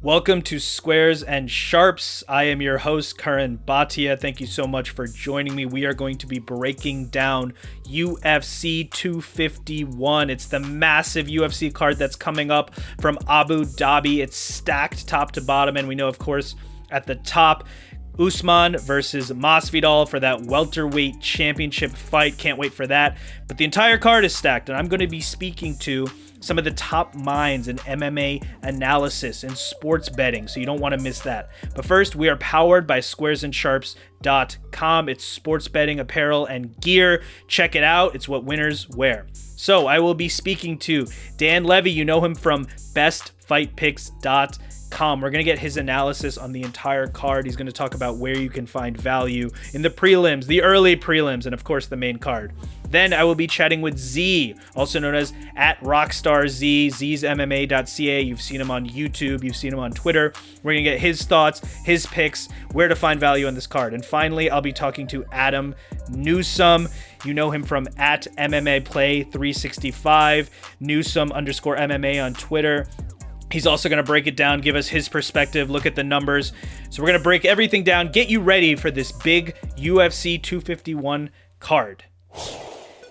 Welcome to Squares and Sharps. I am your host, Curran Bhatia. Thank you so much for joining me. We are going to be breaking down UFC 251. It's the massive UFC card that's coming up from Abu Dhabi. It's stacked top to bottom, and we know, of course, at the top, Usman versus Masvidal for that welterweight championship fight. Can't wait for that. But the entire card is stacked, and I'm going to be speaking to some of the top minds in MMA analysis and sports betting, so you don't want to miss that. But first, we are powered by squaresandsharps.com. It's sports betting apparel and gear. Check it out. It's what winners wear. So I will be speaking to Dan Levy. You know him from bestfightpicks.com. We're going to get his analysis on the entire card. He's going to talk about where you can find value in the prelims, the early prelims, and of course the main card. Then I will be chatting with Z, also known as @RockstarZ, ZsMMA.ca. You've seen him on YouTube. You've seen him on Twitter. We're going to get his thoughts, his picks, where to find value on this card. And finally, I'll be talking to Adam Newsome. You know him from @MMAPlay365, Newsome_MMA on Twitter. He's also going to break it down, give us his perspective, look at the numbers. So we're going to break everything down, get you ready for this big UFC 251 card.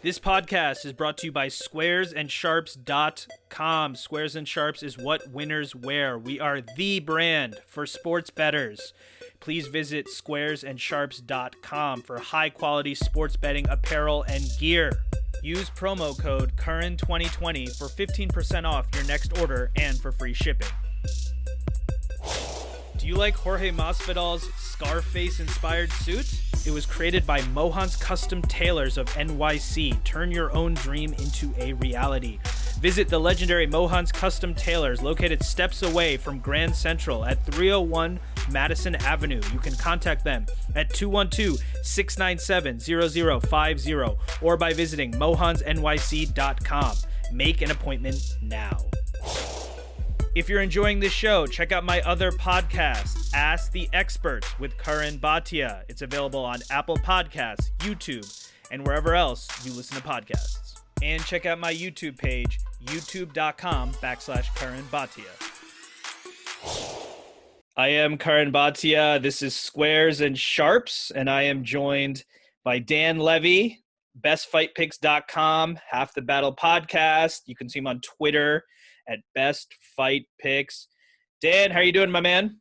This podcast is brought to you by squaresandsharps.com. Squares and Sharps is what winners wear. We are the brand for sports bettors. Please visit squaresandsharps.com for high-quality sports betting apparel and gear. Use promo code CURRAN2020 for 15% off your next order and for free shipping. Do you like Jorge Masvidal's Scarface-inspired suit? It was created by Mohan's Custom Tailors of NYC. Turn your own dream into a reality. Visit the legendary Mohan's Custom Tailors, located steps away from Grand Central at 301 Madison Avenue. You can contact them at 212-697-0050 or by visiting mohansnyc.com. Make an appointment now. If you're enjoying this show, check out my other podcast, Ask the Experts with Curran Bhatia. It's available on Apple Podcasts, YouTube, and wherever else you listen to podcasts. And check out my YouTube page, youtube.com/Curran Bhatia. I am Curran Bhatia. This is Squares and Sharps, and I am joined by Dan Levy, bestfightpicks.com, Half the Battle podcast. You can see him on Twitter at Best Fight Picks. Dan, how are you doing, my man?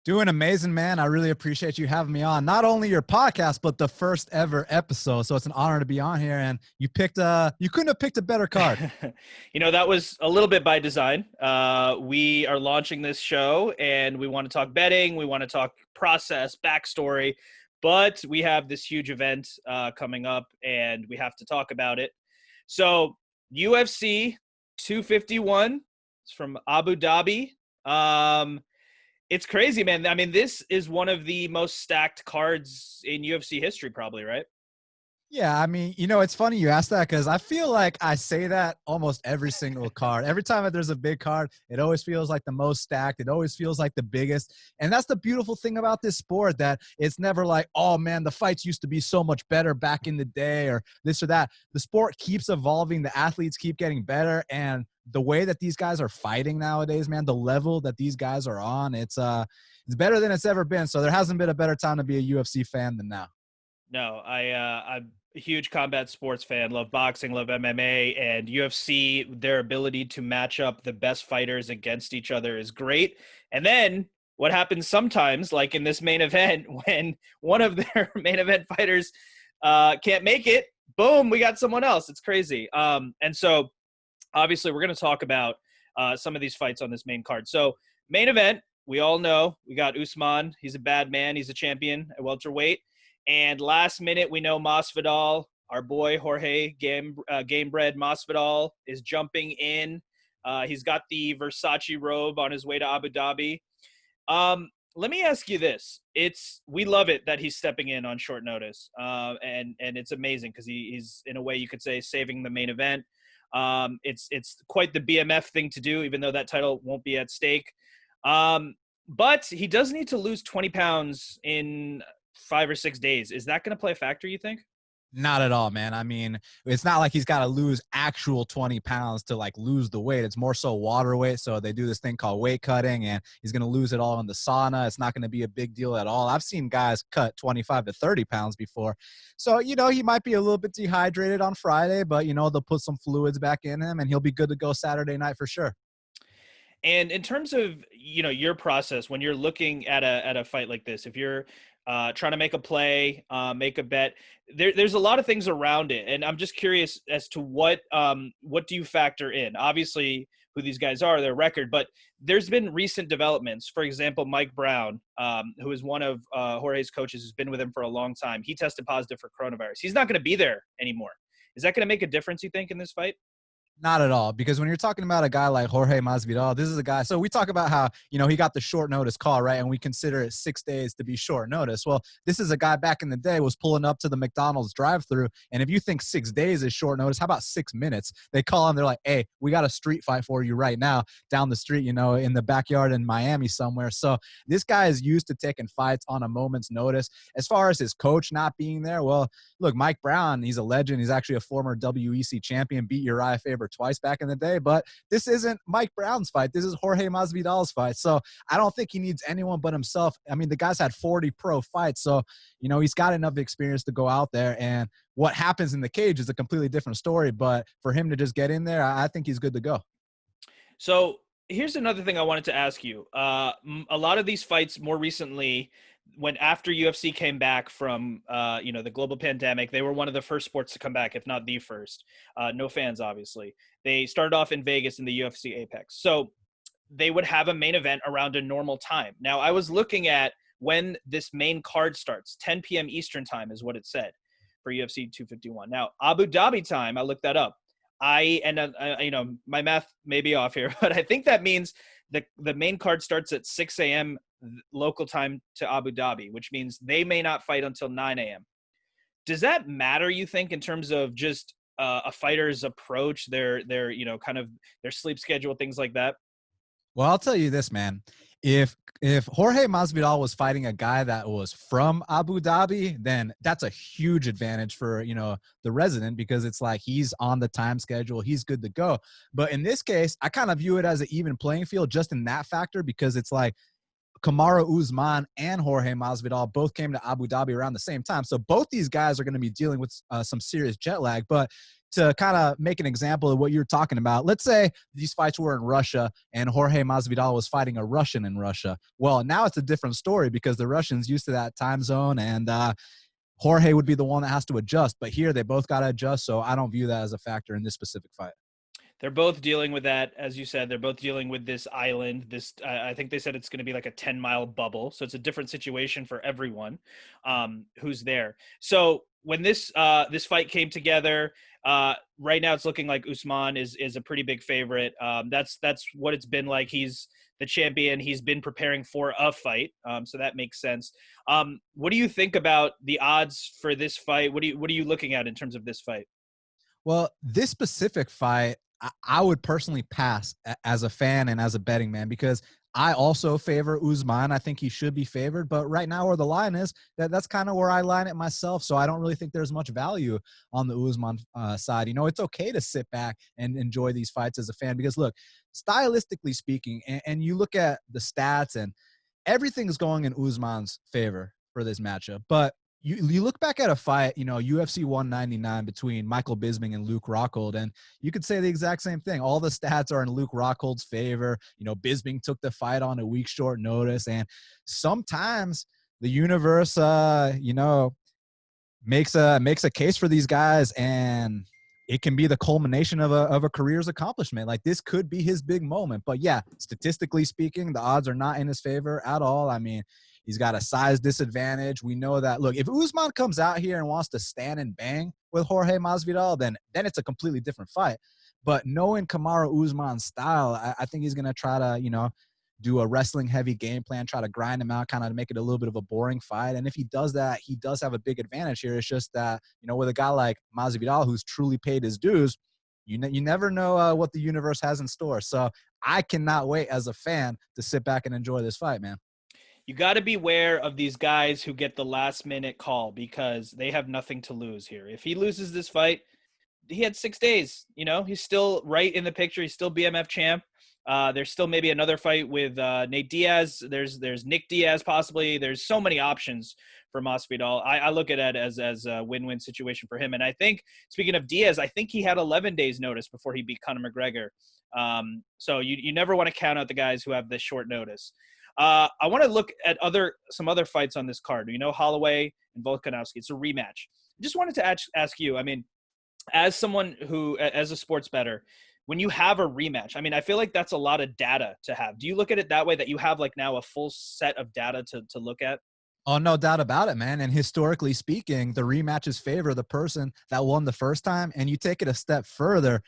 Doing amazing, man. I really appreciate you having me on. Not only your podcast, but the first ever episode. So it's an honor to be on here. And you couldn't have picked a better card. You know, that was a little bit by design. We are launching this show and we want to talk betting. We want to talk process, backstory, but we have this huge event coming up and we have to talk about it. So UFC 251, it's from Abu Dhabi. It's crazy, man. I mean, this is one of the most stacked cards in UFC history, probably, right? Yeah, I mean, it's funny you asked that because I feel like I say that almost every single card. Every time that there's a big card, it always feels like the most stacked. It always feels like the biggest. And that's the beautiful thing about this sport, that it's never like, oh, man, the fights used to be so much better back in the day or this or that. The sport keeps evolving. The athletes keep getting better. And the way that these guys are fighting nowadays, man, the level that these guys are on, it's better than it's ever been. So there hasn't been a better time to be a UFC fan than now. No, I'm a huge combat sports fan, love boxing, love MMA, and UFC, their ability to match up the best fighters against each other is great. And then what happens sometimes, like in this main event, when one of their main event fighters can't make it, boom, we got someone else. It's crazy. And so obviously we're going to talk about some of these fights on this main card. So main event, we all know we got Usman. He's a bad man. He's a champion at welterweight. And last minute, we know Masvidal, our boy Jorge Gamebred Masvidal, is jumping in. He's got the Versace robe on his way to Abu Dhabi. Let me ask you this. We love it that he's stepping in on short notice. And it's amazing because he's, in a way, you could say, saving the main event. It's quite the BMF thing to do, even though that title won't be at stake. But he does need to lose 20 pounds in 5 or 6 days. Is that going to play a factor, you think? Not at all, man. I mean, it's not like he's got to lose actual 20 pounds to like lose the weight. It's more so water weight. So they do this thing called weight cutting, and he's going to lose it all in the sauna. It's not going to be a big deal at all. I've seen guys cut 25 to 30 pounds before. So, he might be a little bit dehydrated on Friday, but, they'll put some fluids back in him and he'll be good to go Saturday night for sure. And in terms of your process when you're looking at a fight like this, if you're trying to make a play, make a bet, there's a lot of things around it, and I'm just curious as to what do you factor in? Obviously, who these guys are, their record, but there's been recent developments. For example, Mike Brown, who is one of Jorge's coaches, has been with him for a long time. He tested positive for coronavirus. He's not going to be there anymore. Is that going to make a difference, you think, in this fight? Not at all, because when you're talking about a guy like Jorge Masvidal, this is a guy. So we talk about how, he got the short notice call, right? And we consider it 6 days to be short notice. Well, this is a guy back in the day was pulling up to the McDonald's drive-thru. And if you think 6 days is short notice, how about 6 minutes? They call him. They're like, hey, we got a street fight for you right now down the street, in the backyard in Miami somewhere. So this guy is used to taking fights on a moment's notice. As far as his coach not being there, well, look, Mike Brown, he's a legend. He's actually a former WEC champion, beat Uriah Faber twice back in the day, but this isn't Mike Brown's fight. This is Jorge Masvidal's fight. So I don't think he needs anyone but himself. I mean, the guy's had 40 pro fights, so he's got enough experience to go out there, and what happens in the cage is a completely different story. But for him to just get in there, I think he's good to go. So here's another thing I wanted to ask you. A lot of these fights more recently, when after UFC came back from the global pandemic, they were one of the first sports to come back, if not the first. No fans, obviously. They started off in Vegas in the UFC Apex. So they would have a main event around a normal time. Now, I was looking at when this main card starts. 10 p.m. Eastern time is what it said for UFC 251. Now, Abu Dhabi time, I looked that up. My math may be off here, but I think that means the main card starts at 6 a.m. local time to Abu Dhabi, which means they may not fight until 9 a.m. Does that matter, you think, in terms of just a fighter's approach, their kind of their sleep schedule, things like that? Well, I'll tell you this, man. If Jorge Masvidal was fighting a guy that was from Abu Dhabi, then that's a huge advantage for, the resident, because it's like he's on the time schedule, he's good to go. But in this case, I kind of view it as an even playing field just in that factor, because it's like Kamaru Usman and Jorge Masvidal both came to Abu Dhabi around the same time. So both these guys are going to be dealing with some serious jet lag. But to kind of make an example of what you're talking about, let's say these fights were in Russia and Jorge Masvidal was fighting a Russian in Russia. Well, now it's a different story because the Russians used to that time zone, and Jorge would be the one that has to adjust. But here they both got to adjust, so I don't view that as a factor in this specific fight. They're both dealing with that, as you said. They're both dealing with this island. I think they said it's going to be like a 10-mile bubble, so it's a different situation for everyone who's there. So when this fight came together, right now it's looking like Usman is a pretty big favorite. That's what it's been like. He's the champion. He's been preparing for a fight, so that makes sense. What do you think about the odds for this fight? What are you looking at in terms of this fight? Well, this specific fight, I would personally pass as a fan and as a betting man, because I also favor Usman. I think he should be favored, but right now where the line is, that's kind of where I line it myself. So I don't really think there's much value on the Usman side. It's okay to sit back and enjoy these fights as a fan, because look, stylistically speaking, and you look at the stats and everything's going in Usman's favor for this matchup. But you look back at a fight, UFC 199 between Michael Bisping and Luke Rockhold, and you could say the exact same thing. All the stats are in Luke Rockhold's favor. Bisping took the fight on a week short notice, and sometimes the universe, makes a case for these guys, and it can be the culmination of a career's accomplishment. Like, this could be his big moment. But yeah, statistically speaking, the odds are not in his favor at all. I mean, he's got a size disadvantage. We know that. Look, if Usman comes out here and wants to stand and bang with Jorge Masvidal, then it's a completely different fight. But knowing Kamaru Usman's style, I think he's going to try to, do a wrestling heavy game plan, try to grind him out, kind of make it a little bit of a boring fight. And if he does that, he does have a big advantage here. It's just that, with a guy like Masvidal, who's truly paid his dues, you never know what the universe has in store. So I cannot wait as a fan to sit back and enjoy this fight, man. you got to beware of these guys who get the last minute call because they have nothing to lose here. If he loses this fight, he had 6 days. He's still right in the picture. He's still BMF champ. There's still maybe another fight with Nate Diaz. There's Nick Diaz possibly. There's so many options for Masvidal. I look at it as a win-win situation for him. And I think, speaking of Diaz, I think he had 11 days notice before he beat Conor McGregor. So you never want to count out the guys who have this short notice. I want to look at some other fights on this card. Holloway and Volkanovski. It's a rematch. I just wanted to ask you, I mean, as someone as a sports bettor, when you have a rematch, I mean, I feel like that's a lot of data to have. Do you look at it that way, that you have like now a full set of data to look at? Oh, no doubt about it, man. And historically speaking, the rematches favor the person that won the first time. And you take it a step further,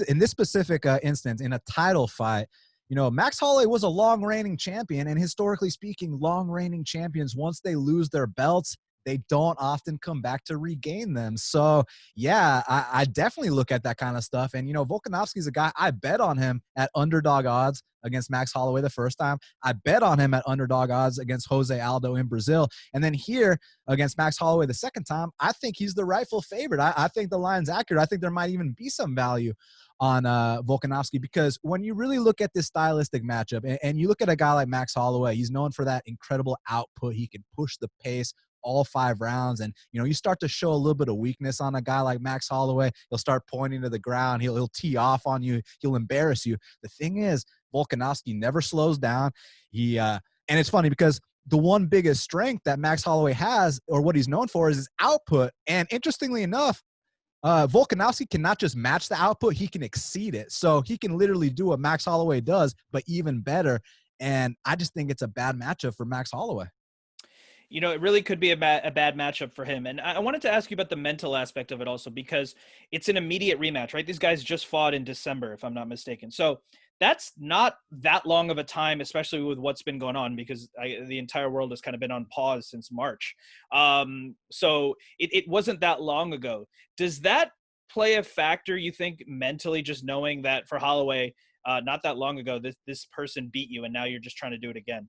in this specific instance, in a title fight, Max Holloway was a long reigning champion. And historically speaking, long reigning champions, once they lose their belts, they don't often come back to regain them. So, yeah, I definitely look at that kind of stuff. And, Volkanovski's a guy, I bet on him at underdog odds against Max Holloway the first time. I bet on him at underdog odds against Jose Aldo in Brazil. And then here against Max Holloway the second time, I think he's the rightful favorite. I think the line's accurate. I think there might even be some value on Volkanovski, because when you really look at this stylistic matchup and you look at a guy like Max Holloway, he's known for that incredible output. He can push the pace all 5 rounds. And, you start to show a little bit of weakness on a guy like Max Holloway. He'll start pointing to the ground. He'll tee off on you. He'll embarrass you. The thing is, Volkanovski never slows down. And it's funny because the one biggest strength that Max Holloway has, or what he's known for, is his output. And interestingly enough, Volkanovski can not just match the output, he can exceed it. So he can literally do what Max Holloway does, but even better. And I just think it's a bad matchup for Max Holloway. It really could be a bad matchup for him. And I wanted to ask you about the mental aspect of it also, because it's an immediate rematch, right? These guys just fought in December, if I'm not mistaken. So that's not that long of a time, especially with what's been going on, because the entire world has kind of been on pause since March. So it wasn't that long ago. Does that play a factor, you think, mentally, just knowing that for Holloway, not that long ago, this person beat you and now you're just trying to do it again?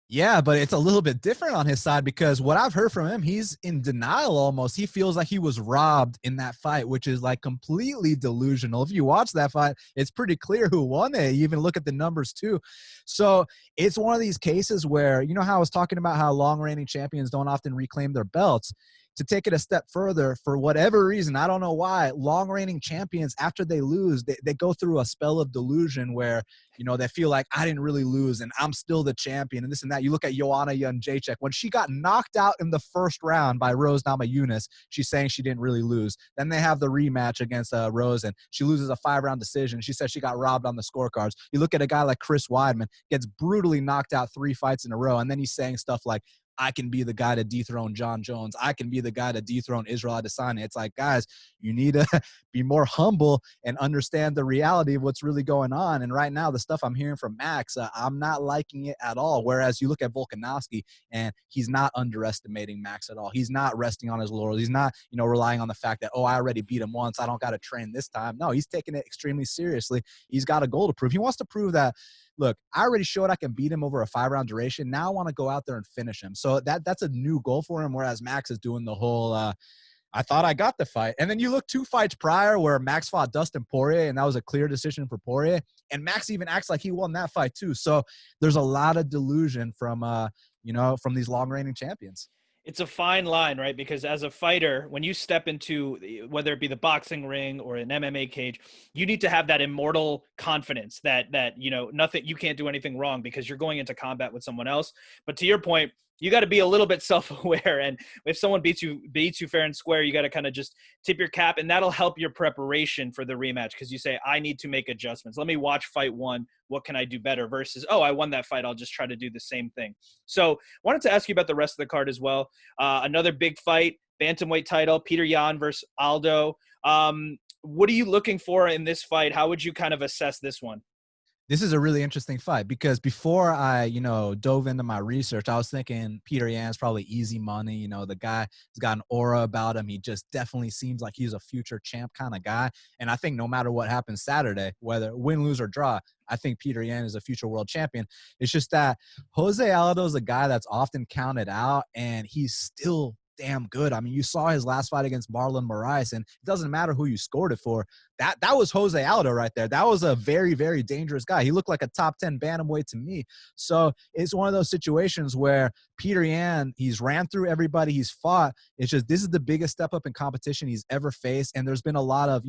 Yeah, but it's a little bit different on his side, because what I've heard from him, he's in denial almost. He feels like he was robbed in that fight, which is like completely delusional. If you watch that fight, it's pretty clear who won it. You even look at the numbers too. So it's one of these cases where, how I was talking about how long reigning champions don't often reclaim their belts. To take it a step further, for whatever reason, I don't know why, long reigning champions, after they lose, they go through a spell of delusion where, they feel like, I didn't really lose and I'm still the champion and this and that. You look at Joanna Jędrzejczyk. When she got knocked out in the first round by Rose Namajunas, she's saying she didn't really lose. Then they have the rematch against Rose, and she loses a 5-round decision. She says she got robbed on the scorecards. You look at a guy like Chris Weidman, gets brutally knocked out 3 fights in a row, and then he's saying stuff like, I can be the guy to dethrone John Jones. I can be the guy to dethrone Israel Adesanya. It's like, guys, you need to be more humble and understand the reality of what's really going on. And right now, the stuff I'm hearing from Max, I'm not liking it at all. Whereas you look at Volkanovski, and he's not underestimating Max at all. He's not resting on his laurels. He's not, relying on the fact that, I already beat him once, I don't got to train this time. No, he's taking it extremely seriously. He's got a goal to prove. He wants to prove that, look, I already showed I can beat him over a 5-round duration. Now I want to go out there and finish him. So that's a new goal for him, whereas Max is doing the whole, I thought I got the fight. And then you look 2 fights prior where Max fought Dustin Poirier, and that was a clear decision for Poirier. And Max even acts like he won that fight too. So there's a lot of delusion from these long-reigning champions. It's a fine line, right? Because as a fighter, when you step into, whether it be the boxing ring or an MMA cage, you need to have that immortal confidence that nothing, you can't do anything wrong because you're going into combat with someone else. But to your point, you got to be a little bit self-aware. And if someone beats you fair and square, you got to kind of just tip your cap, and that'll help your preparation for the rematch. Because you say, I need to make adjustments. Let me watch fight 1. What can I do better? Versus, I won that fight, I'll just try to do the same thing. So wanted to ask you about the rest of the card as well. Another big fight, bantamweight title, Petr Yan versus Aldo. What are you looking for in this fight? How would you kind of assess this one? This is a really interesting fight because before I, dove into my research, I was thinking Peter Yan's probably easy money. The guy has got an aura about him. He just definitely seems like he's a future champ kind of guy. And I think no matter what happens Saturday, whether win, lose, or draw, I think Peter Yan is a future world champion. It's just that Jose Aldo is a guy that's often counted out, and he's still damn good. I mean, you saw his last fight against Marlon Moraes, and it doesn't matter who you scored it for. That was Jose Aldo right there. That was a very, very dangerous guy. He looked like a top 10 bantamweight to me. So it's one of those situations where Peter Yan, he's ran through everybody he's fought. It's just this is the biggest step up in competition he's ever faced, and there's been a lot of,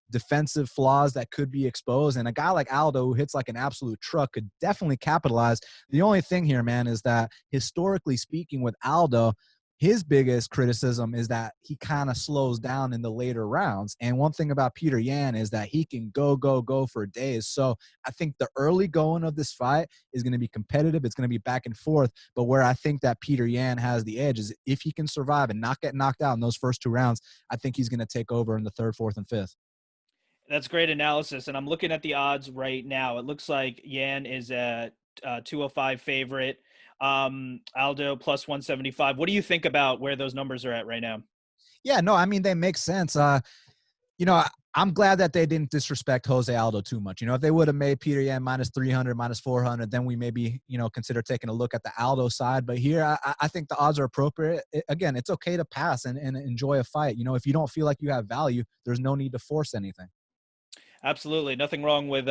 defensive flaws that could be exposed. And a guy like Aldo, who hits like an absolute truck, could definitely capitalize. The only thing here, man, is that historically speaking with Aldo, his biggest criticism is that he kind of slows down in the later rounds. And one thing about Peter Yan is that he can go for days. So I think the early going of this fight is going to be competitive. It's going to be back and forth. But where I think that Peter Yan has the edge is if he can survive and not get knocked out in those first 2 rounds, I think he's going to take over in the 3rd, 4th, and 5th. That's great analysis. And I'm looking at the odds right now. It looks like Yan is a 205 favorite. Aldo plus 175. What do you think about where those numbers are at right now? Yeah, no, I mean, they make sense. I'm glad that they didn't disrespect Jose Aldo too much. If they would have made Peter Yan minus 300, minus 400, then we maybe, consider taking a look at the Aldo side. But here, I think the odds are appropriate. Again, it's okay to pass and enjoy a fight. If you don't feel like you have value, there's no need to force anything. Absolutely. Nothing wrong with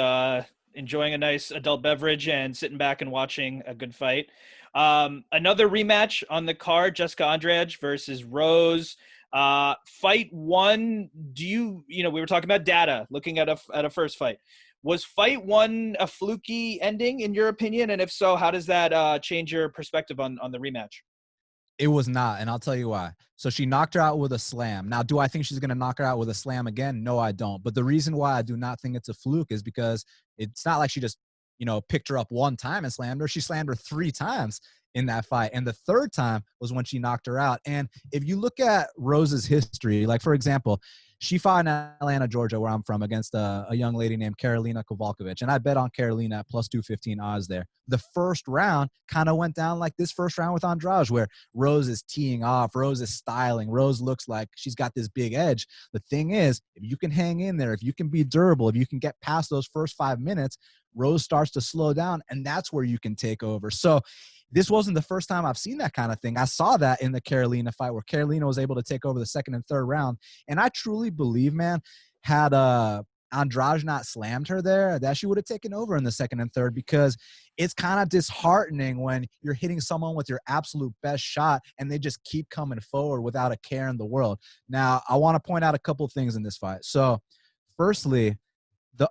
enjoying a nice adult beverage and sitting back and watching a good fight. Another rematch on the card, Jessica Andrade versus Rose. Fight 1, we were talking about data, looking at a first fight. Was fight 1 a fluky ending in your opinion? And if so, how does that change your perspective on the rematch? It was not, and I'll tell you why. So she knocked her out with a slam. Now, do I think she's going to knock her out with a slam again? No, I don't. But the reason why I do not think it's a fluke is because it's not like she just, picked her up 1 time and slammed her. She slammed her 3 times in that fight. And the 3rd time was when she knocked her out. And if you look at Rose's history, like, for example, she fought in Atlanta, Georgia, where I'm from, against a young lady named Karolina Kowalkiewicz. And I bet on Karolina at plus 215 odds there. The first round kind of went down like this first round with Andrade, where Rose is teeing off, Rose is styling, Rose looks like she's got this big edge. The thing is, if you can hang in there, if you can be durable, if you can get past those first 5 minutes, Rose starts to slow down, and that's where you can take over. So this wasn't the first time I've seen that kind of thing. I saw that in the Karolina fight where Karolina was able to take over the 2nd and 3rd round. And I truly believe, man, had Andrade not slammed her there, that she would have taken over in the 2nd and 3rd, because it's kind of disheartening when you're hitting someone with your absolute best shot and they just keep coming forward without a care in the world. Now, I want to point out a couple of things in this fight. So, firstly,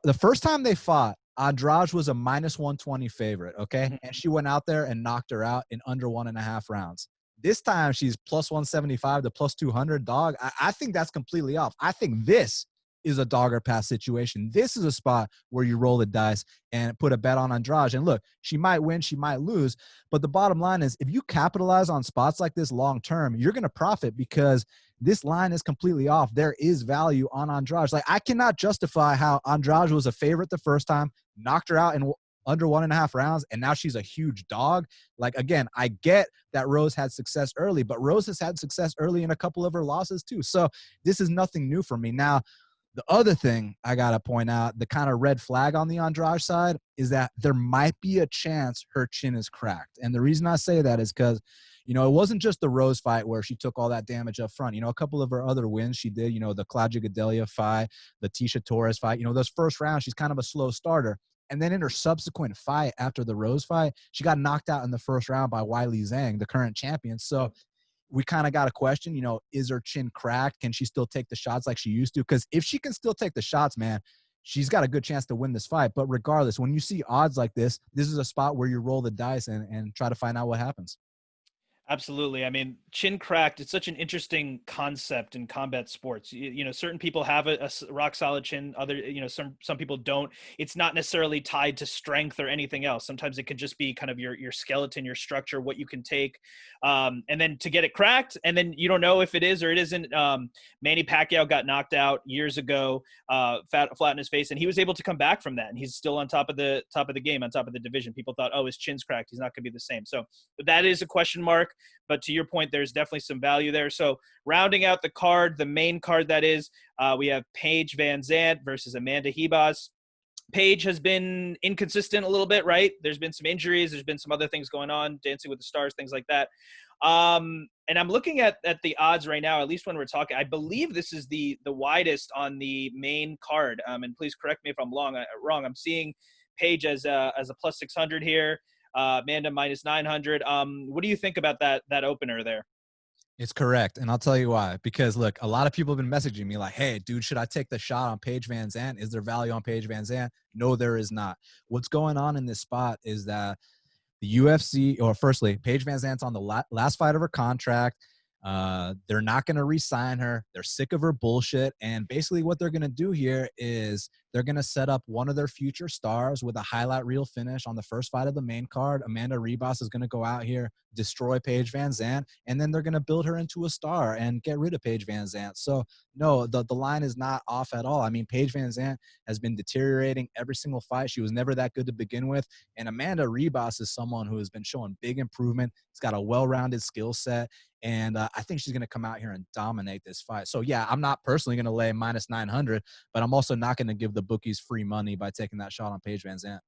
the first time they fought, Andrade was a minus 120 favorite, okay? Mm-hmm. And she went out there and knocked her out in under 1.5 rounds. This time, she's plus 175 to plus 200, dog. I think that's completely off. I think this is a dog or pass situation. This is a spot where you roll the dice and put a bet on Andrade. And look, she might win, she might lose. But the bottom line is, if you capitalize on spots like this long term, you're going to profit, because this line is completely off. There is value on Andrade. Like, I cannot justify how Andrade was a favorite the first time, knocked her out in under 1.5 rounds, and now she's a huge dog. Like, again, I get that Rose had success early, but Rose has had success early in a couple of her losses too. So this is nothing new for me. Now, the other thing I got to point out, the kind of red flag on the Andrade side, is that there might be a chance her chin is cracked. And the reason I say that is because, it wasn't just the Rose fight where she took all that damage up front. A couple of her other wins she did, the Claudia Gadelha fight, the Tisha Torres fight, those first rounds, she's kind of a slow starter. And then in her subsequent fight after the Rose fight, she got knocked out in the first round by Weili Zhang, the current champion. So we kind of got a question, is her chin cracked? Can she still take the shots like she used to? Because if she can still take the shots, man, she's got a good chance to win this fight. But regardless, when you see odds like this is a spot where you roll the dice and try to find out what happens. Absolutely. I mean, chin cracked, it's such an interesting concept in combat sports. Certain people have a rock solid chin, other, some people don't. It's not necessarily tied to strength or anything else. Sometimes it could just be kind of your skeleton, your structure, what you can take. And then to get it cracked, and then you don't know if it is or it isn't. Manny Pacquiao got knocked out years ago, flat in his face, and he was able to come back from that. And he's still on top of the game, on top of the division. People thought, oh, his chin's cracked, he's not going to be the same. So that is a question mark. But to your point, there's definitely some value there. So rounding out the card, the main card that is, we have Paige Vanzant versus Amanda Hebas. Paige has been inconsistent a little bit, right? There's been some injuries. There's been some other things going on, Dancing with the Stars, things like that. And I'm looking at the odds right now, at least when we're talking. I believe this is the widest on the main card. And please correct me if I'm wrong. I'm seeing Paige as a plus 600 here. Amanda minus 900. What do you think about that opener there? It's correct. And I'll tell you why. Because, look, a lot of people have been messaging me like, hey, dude, should I take the shot on Paige Vanzant? Is there value on Paige Vanzant? No, there is not. What's going on in this spot is that the UFC, or firstly, Paige Vanzant's on the last fight of her contract. They're not going to re-sign her. They're sick of her bullshit. And basically what they're going to do here is they're going to set up one of their future stars with a highlight reel finish on the first fight of the main card. Amanda Ribas is going to go out here, destroy Paige Vanzant, and then they're going to build her into a star and get rid of Paige Vanzant. So no, the line is not off at all. I mean, Paige Vanzant has been deteriorating every single fight. She was never that good to begin with. And Amanda Ribas is someone who has been showing big improvement. She's got a well-rounded skill set. And I think she's going to come out here and dominate this fight. So, yeah, I'm not personally going to lay minus 900, but I'm also not going to give the bookies free money by taking that shot on Paige Vanzant.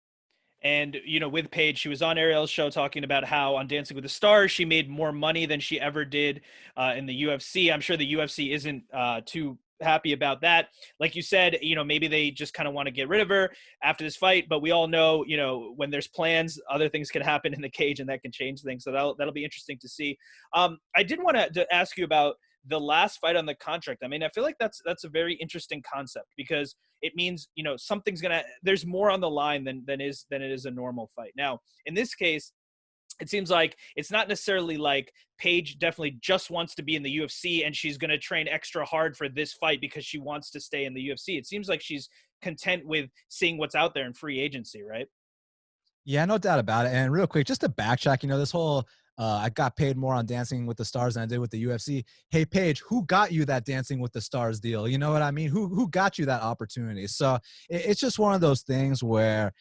And, with Paige, she was on Ariel's show talking about how on Dancing with the Stars, she made more money than she ever did in the UFC. I'm sure the UFC isn't too happy about that. Like you said, maybe they just kind of want to get rid of her after this fight, but we all know, when there's plans, other things can happen in the cage and that can change things. So that'll be interesting to see. I did want to ask you about the last fight on the contract. I mean, I feel like that's a very interesting concept because it means, there's more on the line than it is a normal fight. Now, in this case, it seems like it's not necessarily like Paige definitely just wants to be in the UFC and she's going to train extra hard for this fight because she wants to stay in the UFC. It seems like she's content with seeing what's out there in free agency, right? Yeah, no doubt about it. And real quick, just to backtrack, this whole I got paid more on Dancing with the Stars than I did with the UFC. Hey, Paige, who got you that Dancing with the Stars deal? You know what I mean? Who got you that opportunity? So it's just one of those things where,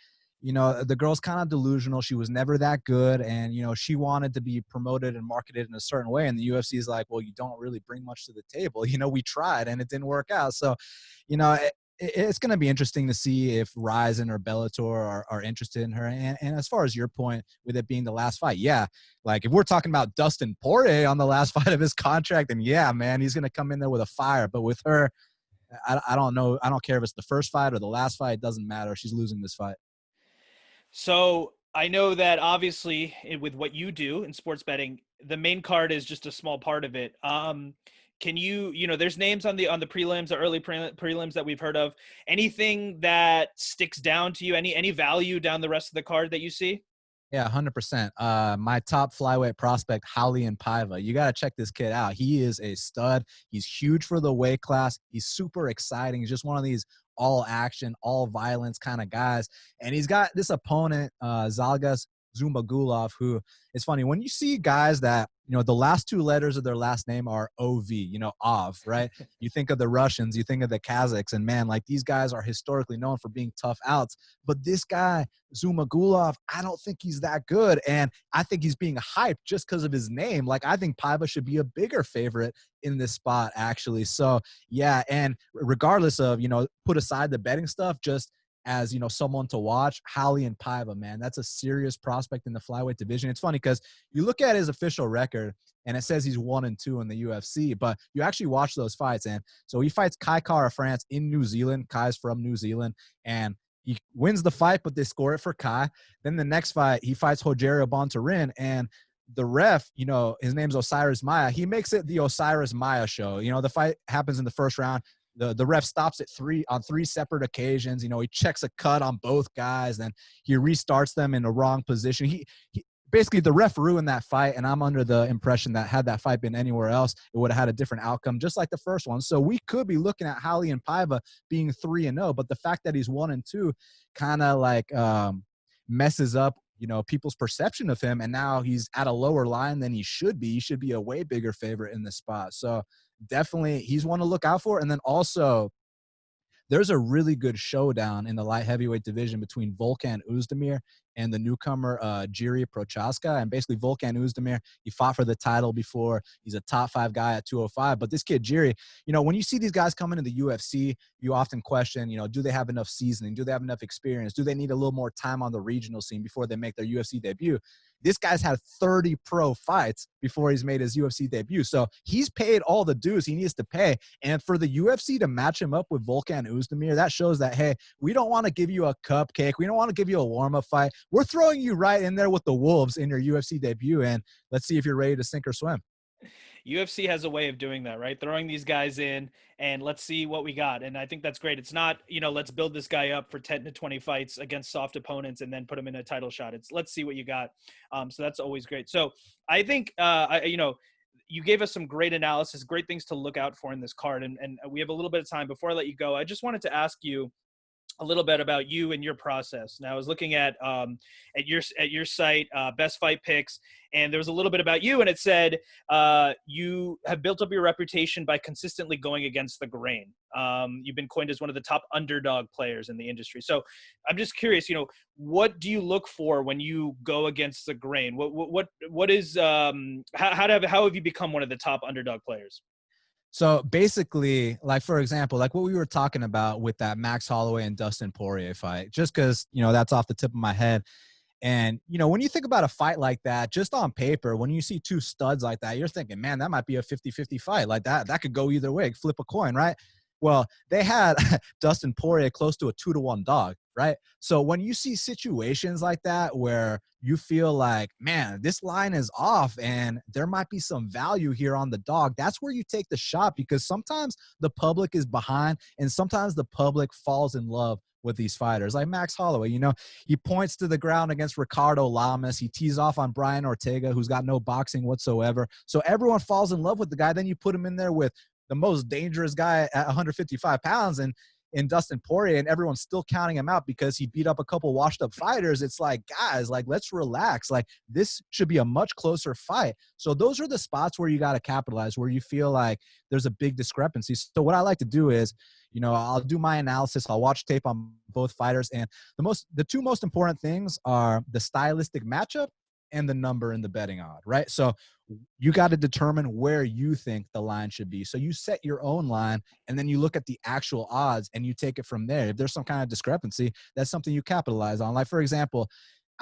the girl's kind of delusional. She was never that good. And, she wanted to be promoted and marketed in a certain way. And the UFC is like, well, you don't really bring much to the table. We tried and it didn't work out. So, it's going to be interesting to see if Ryzen or Bellator are interested in her. And as far as your point with it being the last fight, yeah, like if we're talking about Dustin Poirier on the last fight of his contract, then yeah, man, he's going to come in there with a fire. But with her, I don't know. I don't care if it's the first fight or the last fight. It doesn't matter. She's losing this fight. So I know that obviously with what you do in sports betting, the main card is just a small part of it. Can there's names on the prelims, the early prelims that we've heard of. Anything that sticks down to you? Any value down the rest of the card that you see? Yeah, 100%. My top flyweight prospect, Raulian Paiva. You got to check this kid out. He is a stud. He's huge for the weight class. He's super exciting. He's just one of these all action, all violence kind of guys. And he's got this opponent, Zalgas Zumagulov, who it's funny when you see guys that, the last two letters of their last name are OV, Ov, right? You think of the Russians, you think of the Kazakhs, and man, like these guys are historically known for being tough outs. But this guy, Zumagulov, I don't think he's that good. And I think he's being hyped just because of his name. Like, I think Paiva should be a bigger favorite in this spot, actually. So, yeah, and regardless of, put aside the betting stuff, just as someone to watch, Raulian Paiva, man, that's a serious prospect in the flyweight division. It's funny because you look at his official record and it says he's 1-2 in the UFC, but you actually watch those fights. And so he fights Kai Kara France in New Zealand. Kai's from New Zealand, and he wins the fight, but they score it for Kai. Then the next fight, he fights Rogerio Bontorin, and the ref, his name's Osiris Maya. He makes it the Osiris Maya show. The fight happens in the first round. The ref stops it on three separate occasions. He checks a cut on both guys, then he restarts them in the wrong position. basically the ref ruined that fight, and I'm under the impression that had that fight been anywhere else, it would have had a different outcome, just like the first one. So we could be looking at Holly and Paiva being 3-0, but the fact that he's 1-2 kind of like messes up, you know, people's perception of him, and now he's at a lower line than he should be. He should be a way bigger favorite in this spot. So definitely he's one to look out for. And then also, there's a really good showdown in the light heavyweight division between Vulcan Oezdemir and the newcomer Jiri Prochaska. And basically Vulcan Oezdemir, he fought for the title before. He's a top 5 guy at 205. But this kid Jiri, you know, when you see these guys come into the UFC, you often question, you know, do they have enough seasoning? Do they have enough experience? Do they need a little more time on the regional scene before they make their UFC debut? This guy's had 30 pro fights before he's made his UFC debut. So he's paid all the dues he needs to pay. And for the UFC to match him up with Vulcan Oezdemir, that shows that, hey, we don't want to give you a cupcake. We don't want to give you a warm-up fight. We're throwing you right in there with the wolves in your UFC debut, and let's see if you're ready to sink or swim. UFC has a way of doing that, right? Throwing these guys in and let's see what we got. And I think that's great. It's not, you know, let's build this guy up for 10 to 20 fights against soft opponents and then put him in a title shot. It's let's see what you got. So that's always great. So I think, you know, you gave us some great analysis, great things to look out for in this card. And we have a little bit of time before I let you go. I just wanted to ask you a little bit about you and your process. Now I was looking at your site, Best Fight Picks, and there was a little bit about you, and it said you have built up your reputation by consistently going against the grain. You've been coined as one of the top underdog players in the industry. So I'm just curious, you know, what do you look for when you go against the grain? What is how have you become one of the top underdog players? So basically, like, for example, like what we were talking about with that Max Holloway and Dustin Poirier fight, just because, you know, that's off the tip of my head. And, you know, when you think about a fight like that, just on paper, when you see two studs like that, you're thinking, man, that might be a 50-50 fight. Like that could go either way, flip a coin, right? Well, they had Dustin Poirier close to a 2-1 dog, right? So when you see situations like that where you feel like, man, this line is off and there might be some value here on the dog, that's where you take the shot, because sometimes the public is behind and sometimes the public falls in love with these fighters. Like Max Holloway, you know, he points to the ground against Ricardo Lamas. He tees off on Brian Ortega, who's got no boxing whatsoever. So everyone falls in love with the guy. Then you put him in there with the most dangerous guy at 155 pounds and in Dustin Poirier, and everyone's still counting him out because he beat up a couple washed up fighters. It's like, guys, like, let's relax. Like, this should be a much closer fight. So those are the spots where you got to capitalize, where you feel like there's a big discrepancy. So what I like to do is, you know, I'll do my analysis. I'll watch tape on both fighters. And the two most important things are the stylistic matchup and the number in the betting odd, right? So you got to determine where you think the line should be. So you set your own line and then you look at the actual odds and you take it from there. If there's some kind of discrepancy, that's something you capitalize on. Like, for example,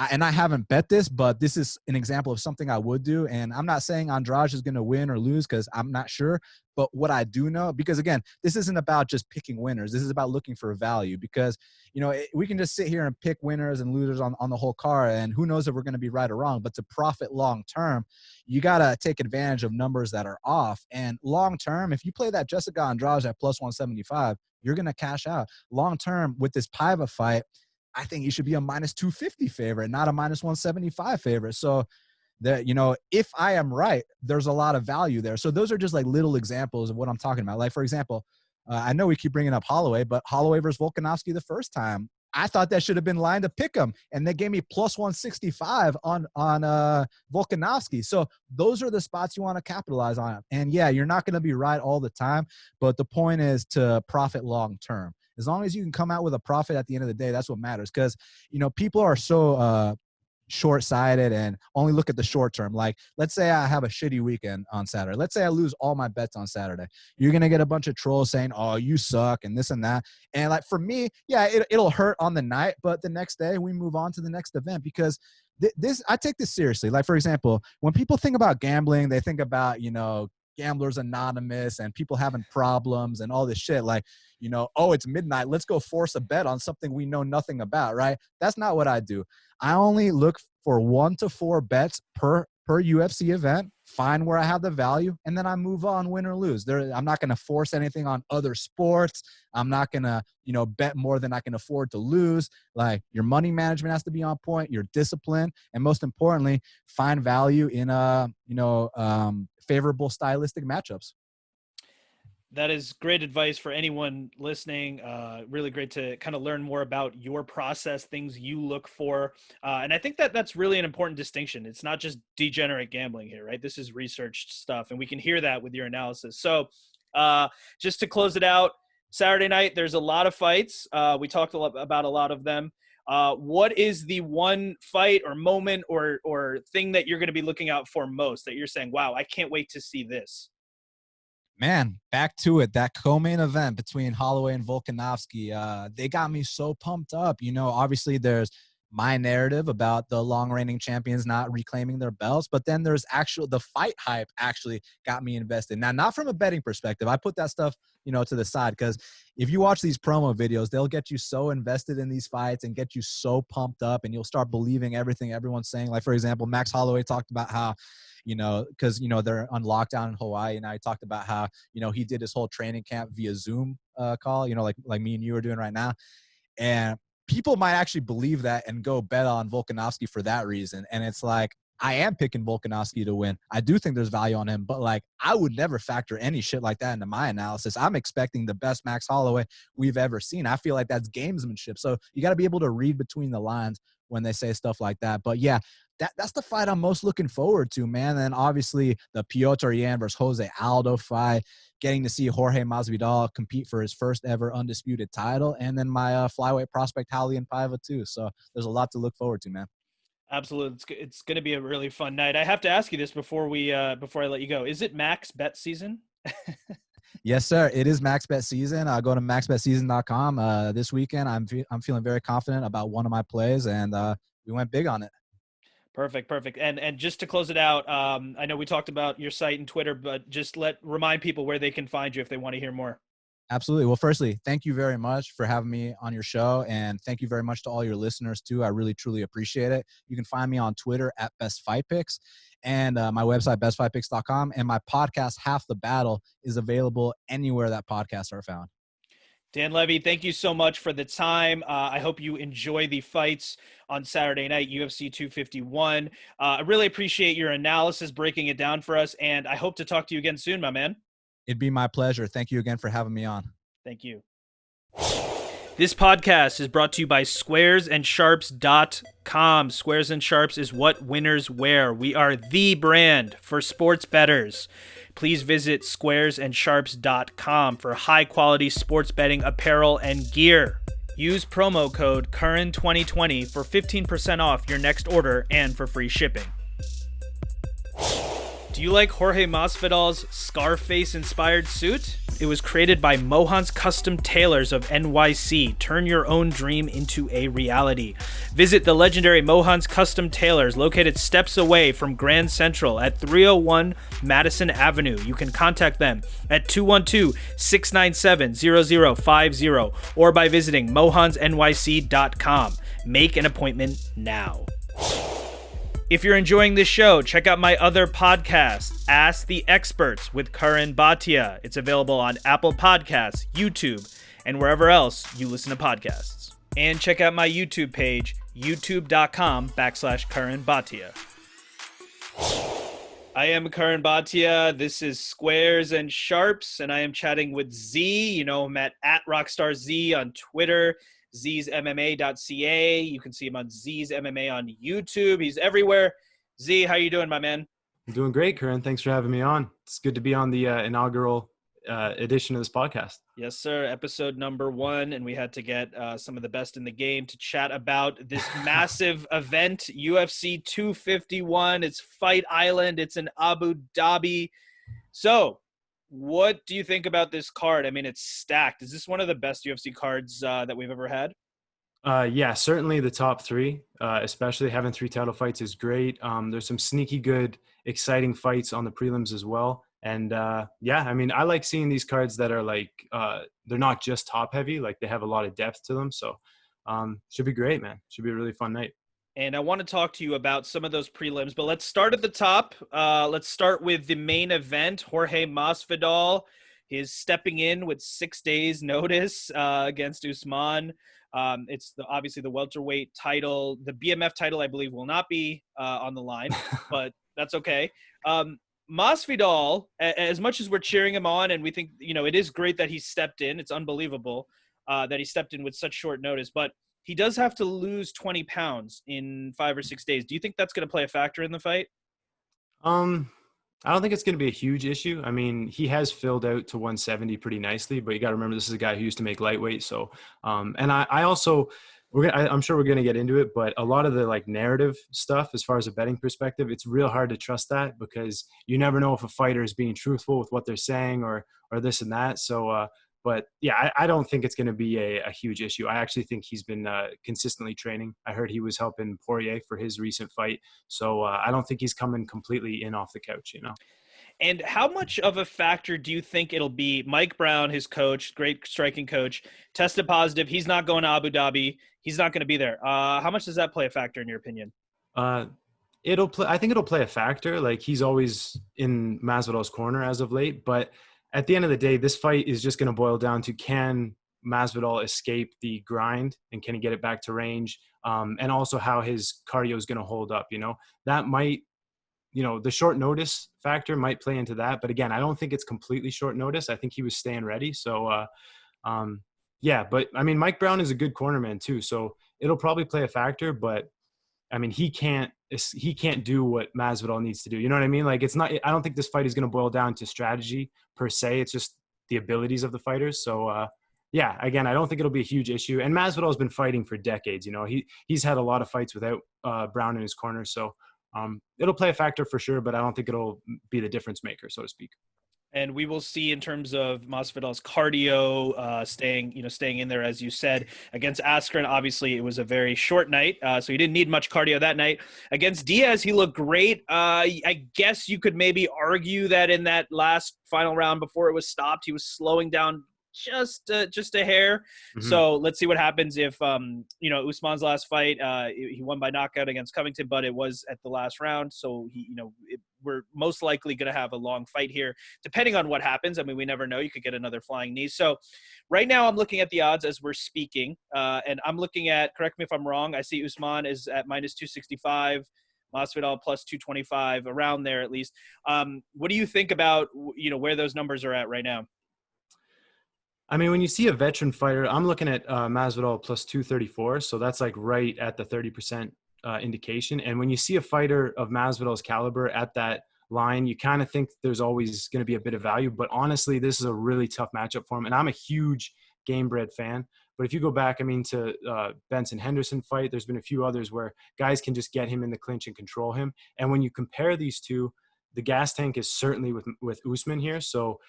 I haven't bet this, but this is an example of something I would do. And I'm not saying Andrade is going to win or lose because I'm not sure. But what I do know, because again, this isn't about just picking winners. This is about looking for value, because, you know, we can just sit here and pick winners and losers on the whole card, and who knows if we're going to be right or wrong. But to profit long term, you got to take advantage of numbers that are off. And long term, if you play that Jessica Andrade at plus 175, you're going to cash out. Long term with this Paiva fight, I think he should be a minus 250 favorite, not a minus 175 favorite. So that, you know, if I am right, there's a lot of value there. So those are just like little examples of what I'm talking about. Like, for example, I know we keep bringing up Holloway, but Holloway versus Volkanovski the first time, I thought that should have been lined to pick him, and they gave me plus 165 on Volkanovski. So those are the spots you want to capitalize on. And yeah, you're not going to be right all the time, but the point is to profit long term. As long as you can come out with a profit at the end of the day, that's what matters. Because, you know, people are so short-sighted and only look at the short term. Like, let's say I have a shitty weekend on Saturday. Let's say I lose all my bets on Saturday. You're going to get a bunch of trolls saying, oh, you suck and this and that. And like, for me, yeah, it'll hurt on the night, but the next day we move on to the next event, because I take this seriously. Like, for example, when people think about gambling, they think about, you know, Gamblers Anonymous and people having problems and all this shit. Like, you know, oh, it's midnight, let's go force a bet on something we know nothing about, right? That's not what I do. I only look for 1 to 4 bets per per UFC event, find where I have the value, and then I move on, win or lose. I'm not going to force anything on other sports. I'm not going to, bet more than I can afford to lose. Like, your money management has to be on point, your discipline, and most importantly, find value in, favorable stylistic matchups. That is great advice for anyone listening. Really great to kind of learn more about your process, things you look for. And I think that that's really an important distinction. It's not just degenerate gambling here, right? This is researched stuff, and we can hear that with your analysis. So just to close it out, Saturday night, there's a lot of fights. We talked about a lot of them. What is the one fight or moment or thing that you're going to be looking out for most, that you're saying, wow, I can't wait to see this? Man, back to it. That co-main event between Holloway and Volkanovski, they got me so pumped up. Obviously there's my narrative about the long-reigning champions not reclaiming their belts, but then there's the fight hype actually got me invested. Now, not from a betting perspective. I put that stuff, to the side, because if you watch these promo videos, they'll get you so invested in these fights and get you so pumped up, and you'll start believing everything everyone's saying. Like, for example, Max Holloway talked about how, because, they're on lockdown in Hawaii. And I talked about how, he did his whole training camp via Zoom call, like me and you are doing right now. And people might actually believe that and go bet on Volkanovski for that reason. And it's like, I am picking Volkanovski to win. I do think there's value on him, but like, I would never factor any shit like that into my analysis. I'm expecting the best Max Holloway we've ever seen. I feel like that's gamesmanship. So you got to be able to read between the lines when they say stuff like that. But yeah, that's the fight I'm most looking forward to, man. And obviously the Piotr Yan versus Jose Aldo fight, getting to see Jorge Masvidal compete for his first ever undisputed title, and then my flyweight prospect Raulian Paiva too. So there's a lot to look forward to, man. Absolutely. It's going to be a really fun night. I have to ask you this before I let you go. Is it max bet season? Yes, sir. It is max bet season. Go to maxbetseason.com this weekend. I'm feeling very confident about one of my plays, and we went big on it. Perfect. And just to close it out, I know we talked about your site and Twitter, but just remind people where they can find you if they want to hear more. Absolutely. Well, firstly, thank you very much for having me on your show. And thank you very much to all your listeners too. I really, truly appreciate it. You can find me on Twitter at Best Fight Picks, and my website, bestfightpicks.com. And my podcast, Half the Battle, is available anywhere that podcasts are found. Dan Levy, thank you so much for the time. I hope you enjoy the fights on Saturday night, UFC 251. I really appreciate your analysis, breaking it down for us, and I hope to talk to you again soon, my man. It'd be my pleasure. Thank you again for having me on. Thank you. This podcast is brought to you by squaresandsharps.com. Squares and Sharps is what winners wear. We are the brand for sports bettors. Please visit squaresandsharps.com for high-quality sports betting apparel and gear. Use promo code CURRAN2020 for 15% off your next order and for free shipping. Do you like Jorge Masvidal's Scarface-inspired suit? It was created by Mohan's Custom Tailors of NYC. Turn your own dream into a reality. Visit the legendary Mohan's Custom Tailors, located steps away from Grand Central at 301 Madison Avenue. You can contact them at 212-697-0050 or by visiting mohansnyc.com. Make an appointment now. If you're enjoying this show, check out my other podcast, Ask the Experts with Curran Bhatia. It's available on Apple Podcasts, YouTube, and wherever else you listen to podcasts. And check out my YouTube page, youtube.com/Curran Bhatia. I am Curran Bhatia. This is Squares and Sharps, and I am chatting with Z. You know him at @RockstarZ on Twitter. ZsMMA.ca. You can see him on Z's MMA on YouTube. He's everywhere. Z, how you doing, my man? I'm doing great, Curran. Thanks for having me on. It's good to be on the inaugural edition of this podcast. Yes, sir. Episode number 1, and we had to get some of the best in the game to chat about this massive event, UFC 251. It's Fight Island. It's in Abu Dhabi. So, what do you think about this card? I mean, it's stacked. Is this one of the best UFC cards that we've ever had? Yeah, certainly the top 3, especially having 3 title fights is great. There's some sneaky good, exciting fights on the prelims as well. And yeah, I mean, I like seeing these cards that are like, they're not just top heavy, like they have a lot of depth to them. So should be great, man. Should be a really fun night. and I want to talk to you about some of those prelims. But let's start at the top. Let's start with the main event. Jorge Masvidal is stepping in with 6 days notice against Usman. It's obviously the welterweight title. The BMF title, I believe, will not be on the line, but that's okay. Masvidal, as much as we're cheering him on and we think, it is great that he stepped in. It's unbelievable that he stepped in with such short notice, but he does have to lose 20 pounds in 5 or 6 days. Do you think that's going to play a factor in the fight? I don't think it's going to be a huge issue. I mean, he has filled out to 170 pretty nicely, but you got to remember this is a guy who used to make lightweight. So, and I also, I'm sure we're going to get into it, but a lot of the like narrative stuff, as far as a betting perspective, it's real hard to trust that because you never know if a fighter is being truthful with what they're saying or this and that. So, but yeah, I don't think it's going to be a huge issue. I actually think he's been consistently training. I heard he was helping Poirier for his recent fight. So I don't think he's coming completely in off the couch, And how much of a factor do you think it'll be? Mike Brown, his coach, great striking coach, tested positive. He's not going to Abu Dhabi. He's not going to be there. How much does that play a factor in your opinion? I think it'll play a factor. Like he's always in Masvidal's corner as of late, but at the end of the day, this fight is just going to boil down to can Masvidal escape the grind and can he get it back to range? And also how his cardio is going to hold up, that might, the short notice factor might play into that. But again, I don't think it's completely short notice. I think he was staying ready. So, yeah, but I mean, Mike Brown is a good cornerman too. So it'll probably play a factor, but I mean, he can't do what Masvidal needs to do. You know what I mean? Like I don't think this fight is going to boil down to strategy per se. It's just the abilities of the fighters. So, yeah, again, I don't think it'll be a huge issue. And Masvidal has been fighting for decades. He's had a lot of fights without Brown in his corner. So it'll play a factor for sure, but I don't think it'll be the difference maker, so to speak. And we will see in terms of Masvidal's cardio, staying in there, as you said. Against Askren, obviously, it was a very short night, so he didn't need much cardio that night. Against Diaz, he looked great. I guess you could maybe argue that in that last final round before it was stopped, he was slowing down just a hair. Mm-hmm. So let's see what happens if Usman's last fight, he won by knockout against Covington, but it was at the last round. So we're most likely going to have a long fight here, depending on what happens. I mean, we never know. You could get another flying knee. So right now I'm looking at the odds as we're speaking, and I'm looking at, correct me if I'm wrong, I see Usman is at minus 265. Masvidal plus 225, around there at least. What do you think about where those numbers are at right now? I mean, when you see a veteran fighter, I'm looking at Masvidal plus 234. So that's like right at the 30% indication. And when you see a fighter of Masvidal's caliber at that line, you kind of think there's always going to be a bit of value. But honestly, this is a really tough matchup for him. And I'm a huge game-bred fan. But if you go back, to Benson Henderson fight, there's been a few others where guys can just get him in the clinch and control him. And when you compare these two, the gas tank is certainly with Usman here. So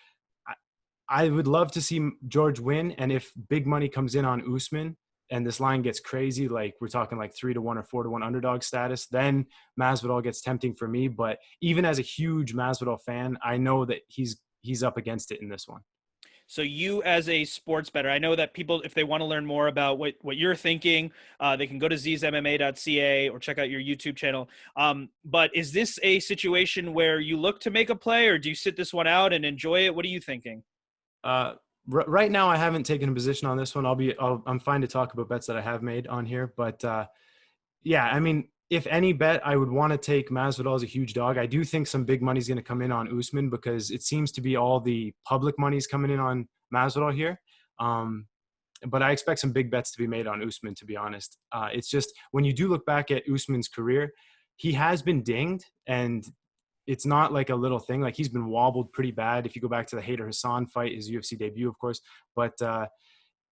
I would love to see George win. And if big money comes in on Usman and this line gets crazy, like we're talking like 3-1 or 4-1 underdog status, then Masvidal gets tempting for me. But even as a huge Masvidal fan, I know that he's up against it in this one. So you as a sports bettor, I know that people, if they want to learn more about what you're thinking, they can go to zsmma.ca or check out your YouTube channel. But is this a situation where you look to make a play, or do you sit this one out and enjoy it? What are you thinking? Right now I haven't taken a position on this one. I'm fine to talk about bets that I have made on here, but yeah, I mean, if any bet, I would want to take Masvidal as a huge dog. I do think some big money is going to come in on Usman because it seems to be all the public money's coming in on Masvidal here. But I expect some big bets to be made on Usman, to be honest. It's just when you do look back at Usman's career, he has been dinged, and it's not like a little thing. Like he's been wobbled pretty bad. If you go back to the Hader Hassan fight, his UFC debut, of course, but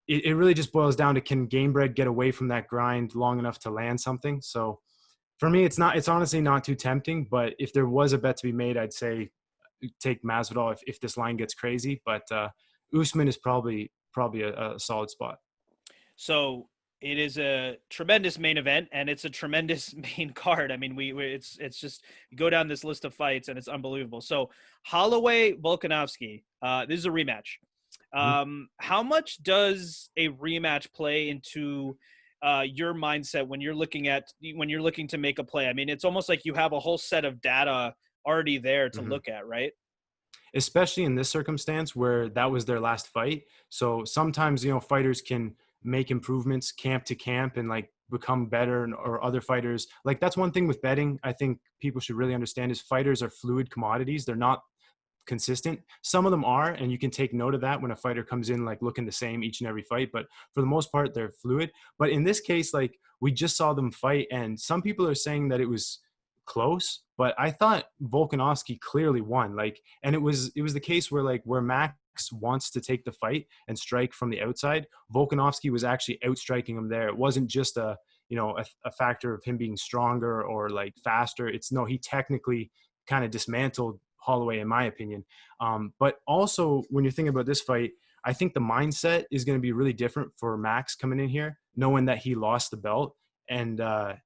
it really just boils down to, can Gamebred get away from that grind long enough to land something? So for me, it's honestly not too tempting, but if there was a bet to be made, I'd say take Masvidal if this line gets crazy, but Usman is probably a solid spot. So it is a tremendous main event, and it's a tremendous main card. I mean, it's just, you go down this list of fights and it's unbelievable. So Holloway, Volkanovski, this is a rematch. How much does a rematch play into your mindset when you're looking to make a play? I mean, it's almost like you have a whole set of data already there to look at, right? Especially in this circumstance where that was their last fight. So sometimes, fighters can make improvements camp to camp and like become better, or other fighters. Like that's one thing with betting I think people should really understand is fighters are fluid commodities. They're not consistent. Some of them are, and you can take note of that when a fighter comes in like looking the same each and every fight, but for the most part they're fluid. But in this case, like we just saw them fight, and some people are saying that it was close, but I thought Volkanovski clearly won. Like, and it was the case where Max wants to take the fight and strike from the outside, Volkanovski was actually outstriking him there. It wasn't just a factor of him being stronger or like faster. It's no, he technically kind of dismantled Holloway, in my opinion. But also when you're thinking about this fight, I think the mindset is going to be really different for Max coming in here, knowing that he lost the belt, and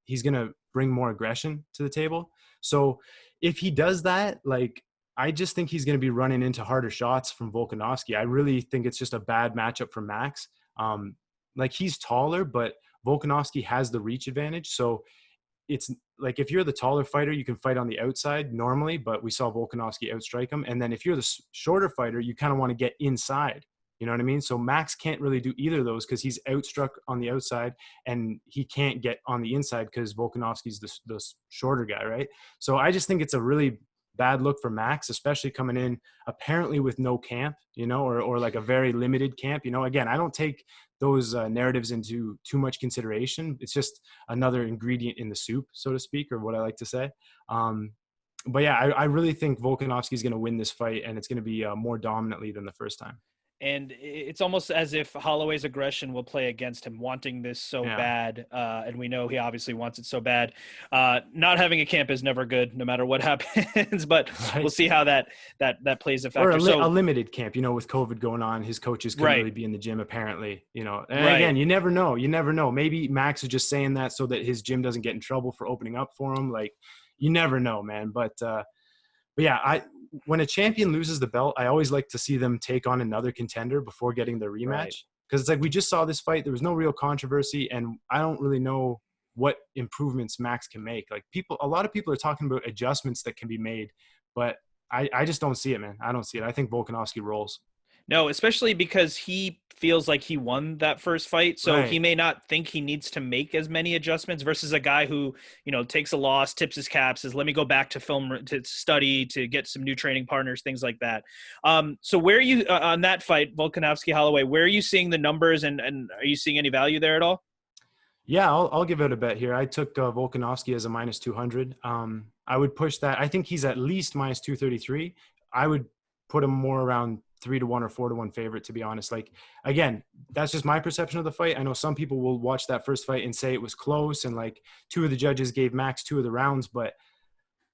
he's going to bring more aggression to the table. So if he does that, like, I just think he's going to be running into harder shots from Volkanovski. I really think it's just a bad matchup for Max. Like, he's taller, but Volkanovski has the reach advantage. So it's like, if you're the taller fighter, you can fight on the outside normally, but we saw Volkanovski outstrike him. And then if you're the shorter fighter, you kind of want to get inside. You know what I mean? So Max can't really do either of those because he's outstruck on the outside, and he can't get on the inside because Volkanovski's the shorter guy, right? So I just think it's a really bad look for Max, especially coming in apparently with no camp, or like a very limited camp. Again, I don't take those narratives into too much consideration. It's just another ingredient in the soup, so to speak, or what I like to say. But yeah, I really think Volkanovski is going to win this fight, and it's going to be more dominantly than the first time. And it's almost as if Holloway's aggression will play against him, wanting this so bad. And we know he obviously wants it so bad. Not having a camp is never good, no matter what happens. But we'll see how that plays a factor. Or a limited camp, with COVID going on, his coaches couldn't really be in the gym, apparently. And again, you never know. You never know. Maybe Max is just saying that so that his gym doesn't get in trouble for opening up for him. Like, you never know, man. But yeah, when a champion loses the belt, I always like to see them take on another contender before getting their rematch. Because it's like, we just saw this fight. There was no real controversy, and I don't really know what improvements Max can make. Like, a lot of people are talking about adjustments that can be made, but I just don't see it, man. I don't see it. I think Volkanovski rolls. No, especially because he feels like he won that first fight. So he may not think he needs to make as many adjustments versus a guy who, takes a loss, tips his cap, says, let me go back to film, to study, to get some new training partners, things like that. So where are you on that fight, Volkanovski Holloway, where are you seeing the numbers, and are you seeing any value there at all? Yeah, I'll give it a bet here. I took Volkanovski as a minus 200. I would push that. I think he's at least minus 233. I would put him more around 3-1 or 4-1 favorite, to be honest. Like, again, that's just my perception of the fight. I know some people will watch that first fight and say it was close, and like 2 of the judges gave Max 2 of the rounds, but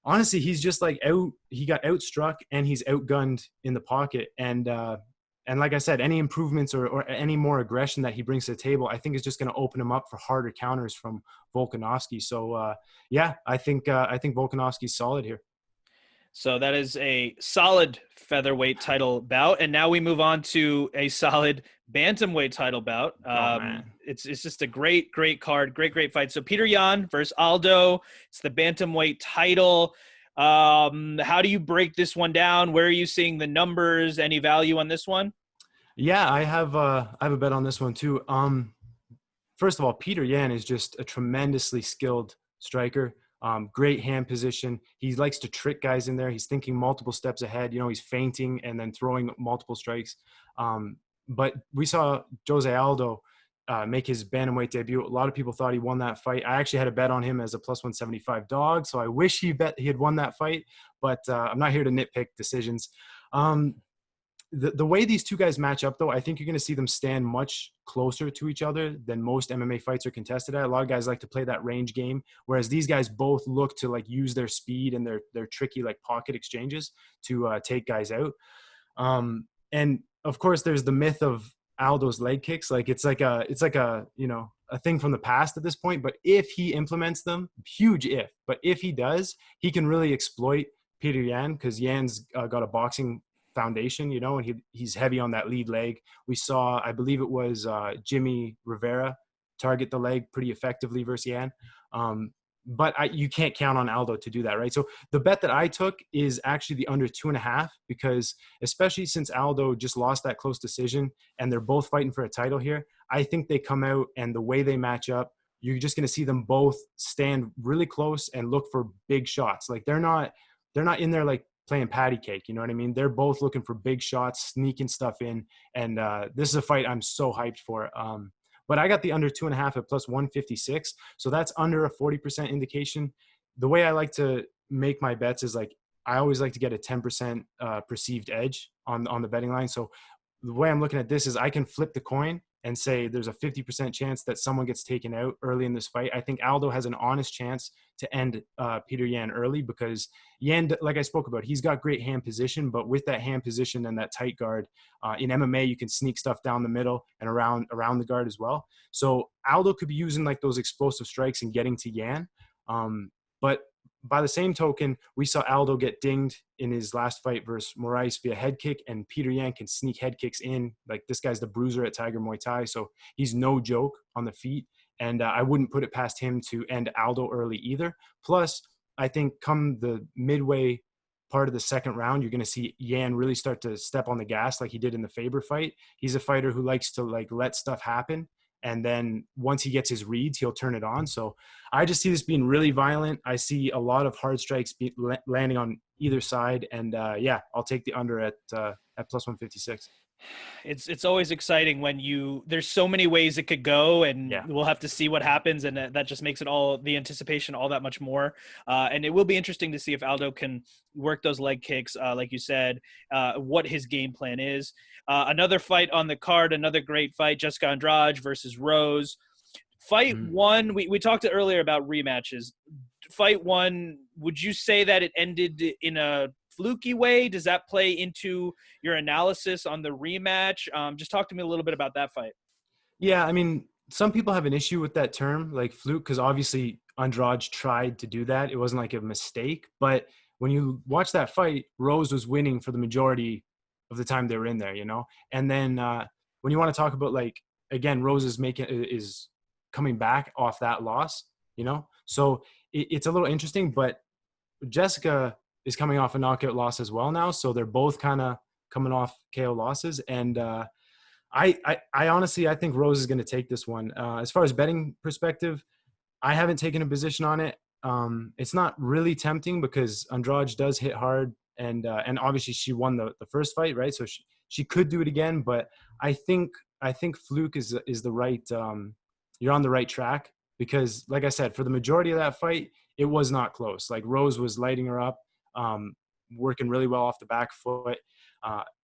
honestly, he's just like he got outstruck and he's outgunned in the pocket. And like I said, any improvements or any more aggression that he brings to the table, I think is just going to open him up for harder counters from Volkanovski. So yeah, I think Volkanovski's solid here. So that is a solid featherweight title bout. And now we move on to a solid bantamweight title bout. It's just a great card, great fight. So Peter Yan versus Aldo. It's the bantamweight title. How do you break this one down? Where are you seeing the numbers? Any value on this one? Yeah, I have a bet on this one too. First of all, Peter Yan is just a tremendously skilled striker. Great hand position. He likes to trick guys in there. He's thinking multiple steps ahead. He's feinting and then throwing multiple strikes. But we saw Jose Aldo make his bantamweight debut. A lot of people thought he won that fight. I actually had a bet on him as a plus 175 dog, so I wish he had won that fight, but I'm not here to nitpick decisions. The way these two guys match up, though, I think you're going to see them stand much closer to each other than most MMA fights are contested at. A lot of guys like to play that range game, whereas these guys both look to like use their speed and their tricky like pocket exchanges to take guys out. And of course, there's the myth of Aldo's leg kicks. Like it's like a a thing from the past at this point. But if he implements them, huge if. But if he does, he can really exploit Peter Yan, because Yan's got a boxing foundation, and he's heavy on that lead leg. We saw, I believe it was Jimmy Rivera target the leg pretty effectively versus Yan. But you can't count on Aldo to do that, right? So the bet that I took is actually the under 2.5, because especially since Aldo just lost that close decision and they're both fighting for a title here, I think they come out and the way they match up, you're just going to see them both stand really close and look for big shots. Like they're not in there like playing patty cake. You know what I mean? They're both looking for big shots, sneaking stuff in. And this is a fight I'm so hyped for. But I got the under 2.5 at plus 156. So that's under a 40% indication. The way I like to make my bets is like, I always like to get a 10% perceived edge on the betting line. So the way I'm looking at this is I can flip the coin and say there's a 50% chance that someone gets taken out early in this fight. I think Aldo has an honest chance to end Peter Yan early, because Yan, like I spoke about, he's got great hand position, but with that hand position and that tight guard, in MMA, you can sneak stuff down the middle and around the guard as well. So Aldo could be using like those explosive strikes and getting to Yan. But by the same token, we saw Aldo get dinged in his last fight versus Moraes via head kick, and Peter Yan can sneak head kicks in. Like this guy's the bruiser at Tiger Muay Thai, so he's no joke on the feet. And I wouldn't put it past him to end Aldo early either. Plus, I think come the midway part of the second round, you're going to see Yan really start to step on the gas like he did in the Faber fight. He's a fighter who likes to like let stuff happen. And then once he gets his reads, he'll turn it on. So I just see this being really violent. I see a lot of hard strikes landing on either side. And yeah, I'll take the under at plus 156. It's always exciting when there's so many ways it could go, and Yeah. we'll have to see what happens. And that just makes it the anticipation all that much more. And it will be interesting to see if Aldo can work those leg kicks, like you said, what his game plan is. Another fight on the card, another great fight, Jessica Andrade versus Rose. Fight one, we talked earlier about rematches. Fight one, would you say that it ended in a fluky way? Does that play into your analysis on the rematch? Just talk to me a little bit about that fight. Yeah, I mean, some people have an issue with that term, like fluke, because obviously Andrade tried to do that. It wasn't like a mistake. But when you watch that fight, Rose was winning for the majority of the time they were in there, you know? And then when you want to talk about, like, again, Rose is coming back off that loss, you know? So it's a little interesting, but Jessica is coming off a knockout loss as well now. So they're both kind of coming off KO losses. And I honestly, I think Rose is going to take this one. As far as betting perspective, I haven't taken a position on it. It's not really tempting because Andrade does hit hard, and obviously she won the first fight, right? So she could do it again, but I think fluke is the right. You're on the right track, because, like I said, for the majority of that fight, it was not close. Like Rose was lighting her up, working really well off the back foot.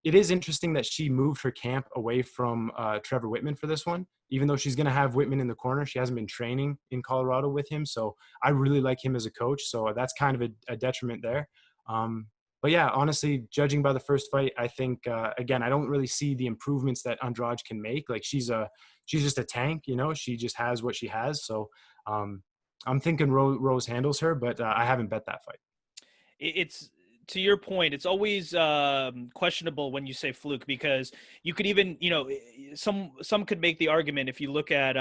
It is interesting that she moved her camp away from Trevor Whitman for this one, even though she's going to have Whitman in the corner. She hasn't been training in Colorado with him. So I really like him as a coach. So that's kind of a detriment there. But yeah, honestly, judging by the first fight, I think, again, I don't really see the improvements that Andrade can make. Like she's just a tank, you know, she just has what she has. So I'm thinking Rose handles her, but I haven't bet that fight. It's, to your point, it's always questionable when you say fluke, because you could even, you know, some could make the argument, if you look at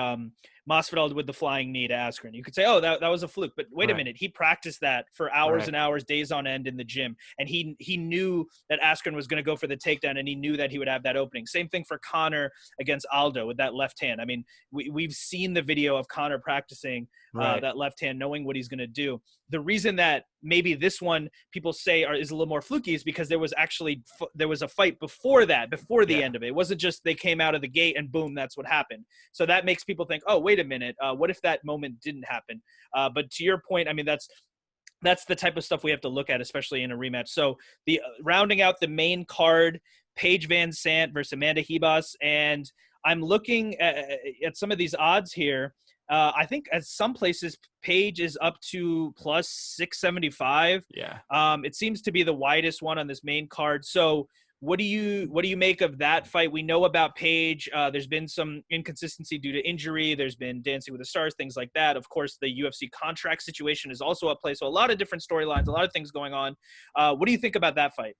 Masvidal with the flying knee to Askren, you could say, oh, that was a fluke. But wait a minute, he practiced that for hours and hours, days on end in the gym, and he knew that Askren was going to go for the takedown, and he knew that he would have that opening. Same thing for Conor against Aldo with that left hand. I mean, we've seen the video of Conor practicing that left hand, knowing what he's going to do. The reason that maybe this one people say is a little more fluky is because there was a fight before that, before the end of it. It wasn't just they came out of the gate and boom, that's what happened. So that makes people think, oh, wait a minute, what if that moment didn't happen? But to your point, I mean, that's the type of stuff we have to look at, especially in a rematch. So the rounding out the main card, Paige Vanzant versus Amanda Ribas, and I'm looking at some of these odds here. I think at some places Paige is up to plus 675. Yeah. It seems to be the widest one on this main card. So what do you make of that fight? We know about Paige. There's been some inconsistency due to injury. There's been Dancing with the Stars, things like that. Of course, the UFC contract situation is also at play. So a lot of different storylines, a lot of things going on. What do you think about that fight?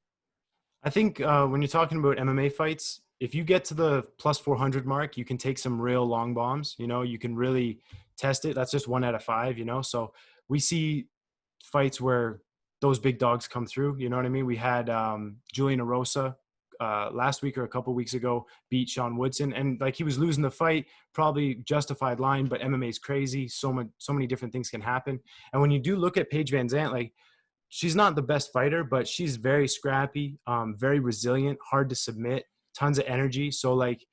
I think when you're talking about MMA fights, if you get to the plus 400 mark, you can take some real long bombs. You know, you can really test it. That's just 1 out of 5. You know, so we see fights where those big dogs come through. You know what I mean? We had Julian Erosa last week or a couple weeks ago beat Sean Woodson, and like he was losing the fight, probably justified line, but MMA is crazy. So many different things can happen. And when you do look at Paige Vanzant, like she's not the best fighter, but she's very scrappy, very resilient, hard to submit, tons of energy. So like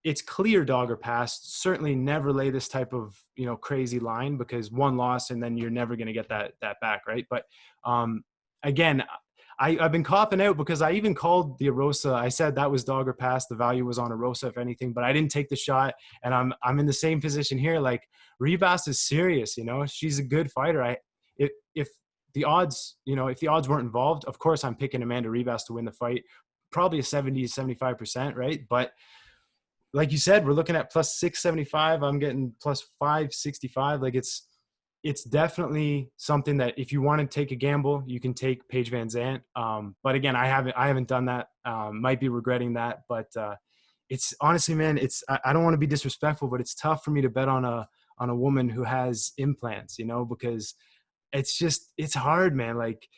it's clear dog or pass. Certainly never lay this type of, you know, crazy line, because one loss and then you're never going to get that back. Right. But again, I've been copping out because I even called the Erosa. I said that was dog or pass. The value was on Erosa, if anything, but I didn't take the shot. And I'm in the same position here. Like Ribas is serious, you know, she's a good fighter. If the odds, you know, if the odds weren't involved, of course I'm picking Amanda Ribas to win the fight, probably a 70-75%, right? But like you said, we're looking at plus 675. I'm getting plus 565. Like it's definitely something that if you want to take a gamble, you can take Paige Vanzant. But again, I haven't done that. Might be regretting that, but it's honestly, man, I don't want to be disrespectful, but it's tough for me to bet on a woman who has implants, you know, because it's hard, man. Like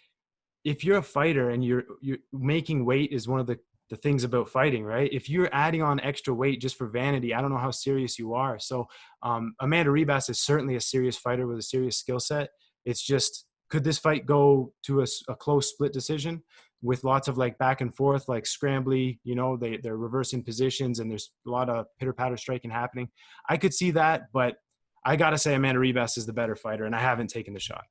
if you're a fighter and you're making weight is one of the things about fighting, right? If you're adding on extra weight just for vanity, I don't know how serious you are. So Amanda Ribas is certainly a serious fighter with a serious skill set. It's just, could this fight go to a close split decision with lots of like back and forth, like scrambly, you know, they're reversing positions and there's a lot of pitter patter striking happening. I could see that, but I got to say Amanda Ribas is the better fighter, and I haven't taken the shot.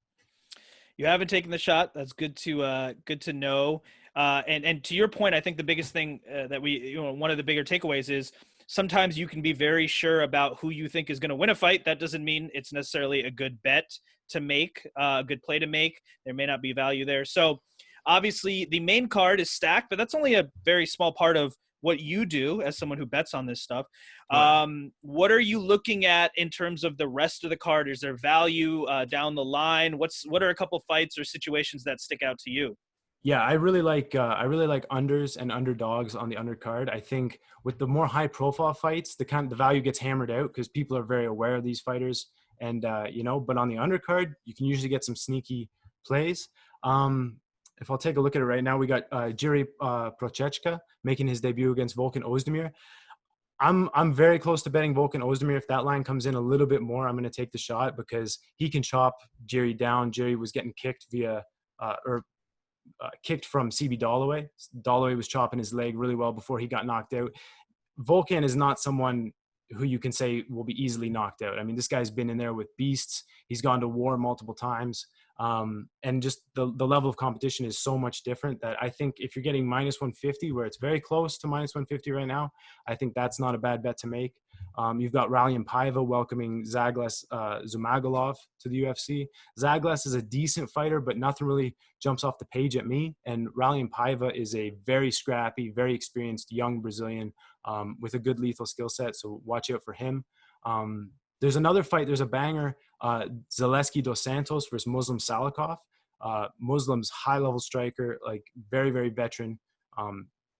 You haven't taken the shot. That's good to know. And to your point, I think the biggest thing that one of the bigger takeaways is sometimes you can be very sure about who you think is going to win a fight. That doesn't mean it's necessarily a good bet to make, a good play to make. There may not be value there. So obviously the main card is stacked, but that's only a very small part of what you do as someone who bets on this stuff. What are you looking at in terms of the rest of the card? Is there value down the line? What are a couple fights or situations that stick out to you? Yeah, I really like unders and underdogs on the undercard. I think with the more high profile fights, the value gets hammered out because people are very aware of these fighters, and you know. But on the undercard, you can usually get some sneaky plays. If I'll take a look at it right now, we got Jiri Prochazka making his debut against Vulcan Ozdemir. I'm very close to betting Vulcan Ozdemir. If that line comes in a little bit more, I'm going to take the shot because he can chop Jiri down. Jiri was getting kicked kicked from CB Holloway. Holloway was chopping his leg really well before he got knocked out. Vulcan is not someone who you can say will be easily knocked out. I mean, this guy's been in there with beasts. He's gone to war multiple times. And just the level of competition is so much different that I think if you're getting minus 150, where it's very close to minus 150 right now, I think that's not a bad bet to make. You've got Ralian Paiva welcoming Zaglas Zumagulov to the UFC. Zaglas is a decent fighter, but nothing really jumps off the page at me. And Ralian Paiva is a very scrappy, very experienced young Brazilian with a good lethal skill set. So watch out for him. There's another fight. There's a banger. Zaleski dos Santos versus Muslim Salikov. Muslim's high-level striker, like very, very veteran.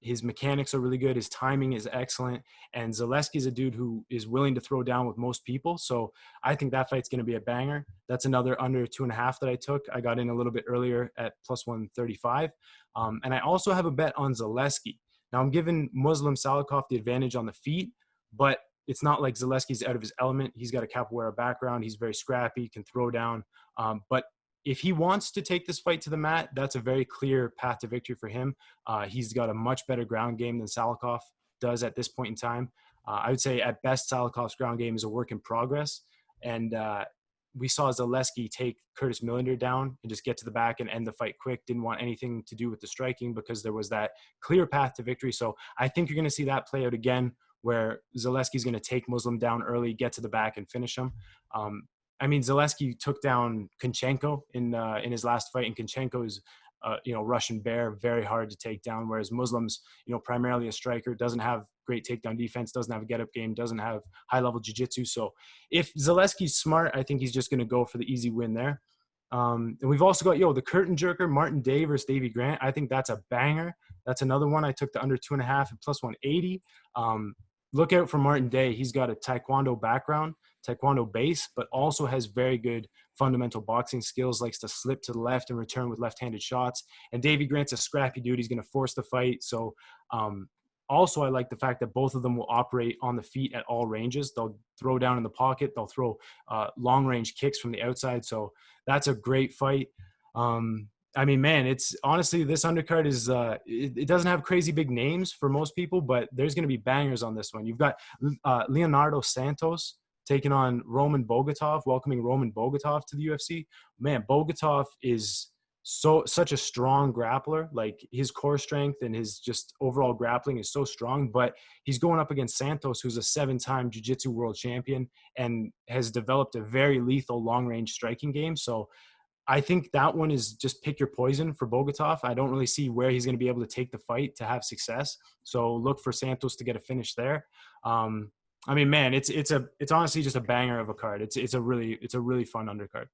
His mechanics are really good. His timing is excellent. And Zaleski's a dude who is willing to throw down with most people. So I think that fight's going to be a banger. That's another under 2.5 that I took. I got in a little bit earlier at plus 135. And I also have a bet on Zaleski. Now I'm giving Muslim Salikov the advantage on the feet, but it's not like Zaleski's out of his element. He's got a capoeira background. He's very scrappy, can throw down. But if he wants to take this fight to the mat, that's a very clear path to victory for him. He's got a much better ground game than Salikov does at this point in time. I would say at best, Salikov's ground game is a work in progress. And we saw Zaleski take Curtis Millender down and just get to the back and end the fight quick. Didn't want anything to do with the striking because there was that clear path to victory. So I think you're going to see that play out again, where Zaleski's going to take Muslim down early, get to the back, and finish him. I mean, Zaleski took down Kunchenko in his last fight, and Kunchenko is, Russian bear, very hard to take down. Whereas Muslim's, primarily a striker, doesn't have great takedown defense, doesn't have a get-up game, doesn't have high-level jiu-jitsu. So if Zaleski's smart, I think he's just going to go for the easy win there. And we've also got, the curtain jerker, Martin Day versus Davy Grant. I think that's a banger. That's another one. I took the under 2.5 and plus 180. Look out for Martin Day. He's got a Taekwondo background, Taekwondo base, but also has very good fundamental boxing skills, likes to slip to the left and return with left-handed shots. And Davy Grant's a scrappy dude. He's going to force the fight. So also, I like the fact that both of them will operate on the feet at all ranges. They'll throw down in the pocket. They'll throw long-range kicks from the outside. So that's a great fight. I mean, man, it's honestly, this undercard is, it doesn't have crazy big names for most people, but there's going to be bangers on this one. You've got Leonardo Santos taking on Roman Bogatov, welcoming Roman Bogatov to the UFC. Man, Bogatov is such a strong grappler. Like, his core strength and his just overall grappling is so strong, but he's going up against Santos, who's a 7-time jiu-jitsu world champion and has developed a very lethal long-range striking game. So I think that one is just pick your poison for Bogatov. I don't really see where he's going to be able to take the fight to have success. So look for Santos to get a finish there. I mean, man, it's honestly just a banger of a card. It's a really fun undercard.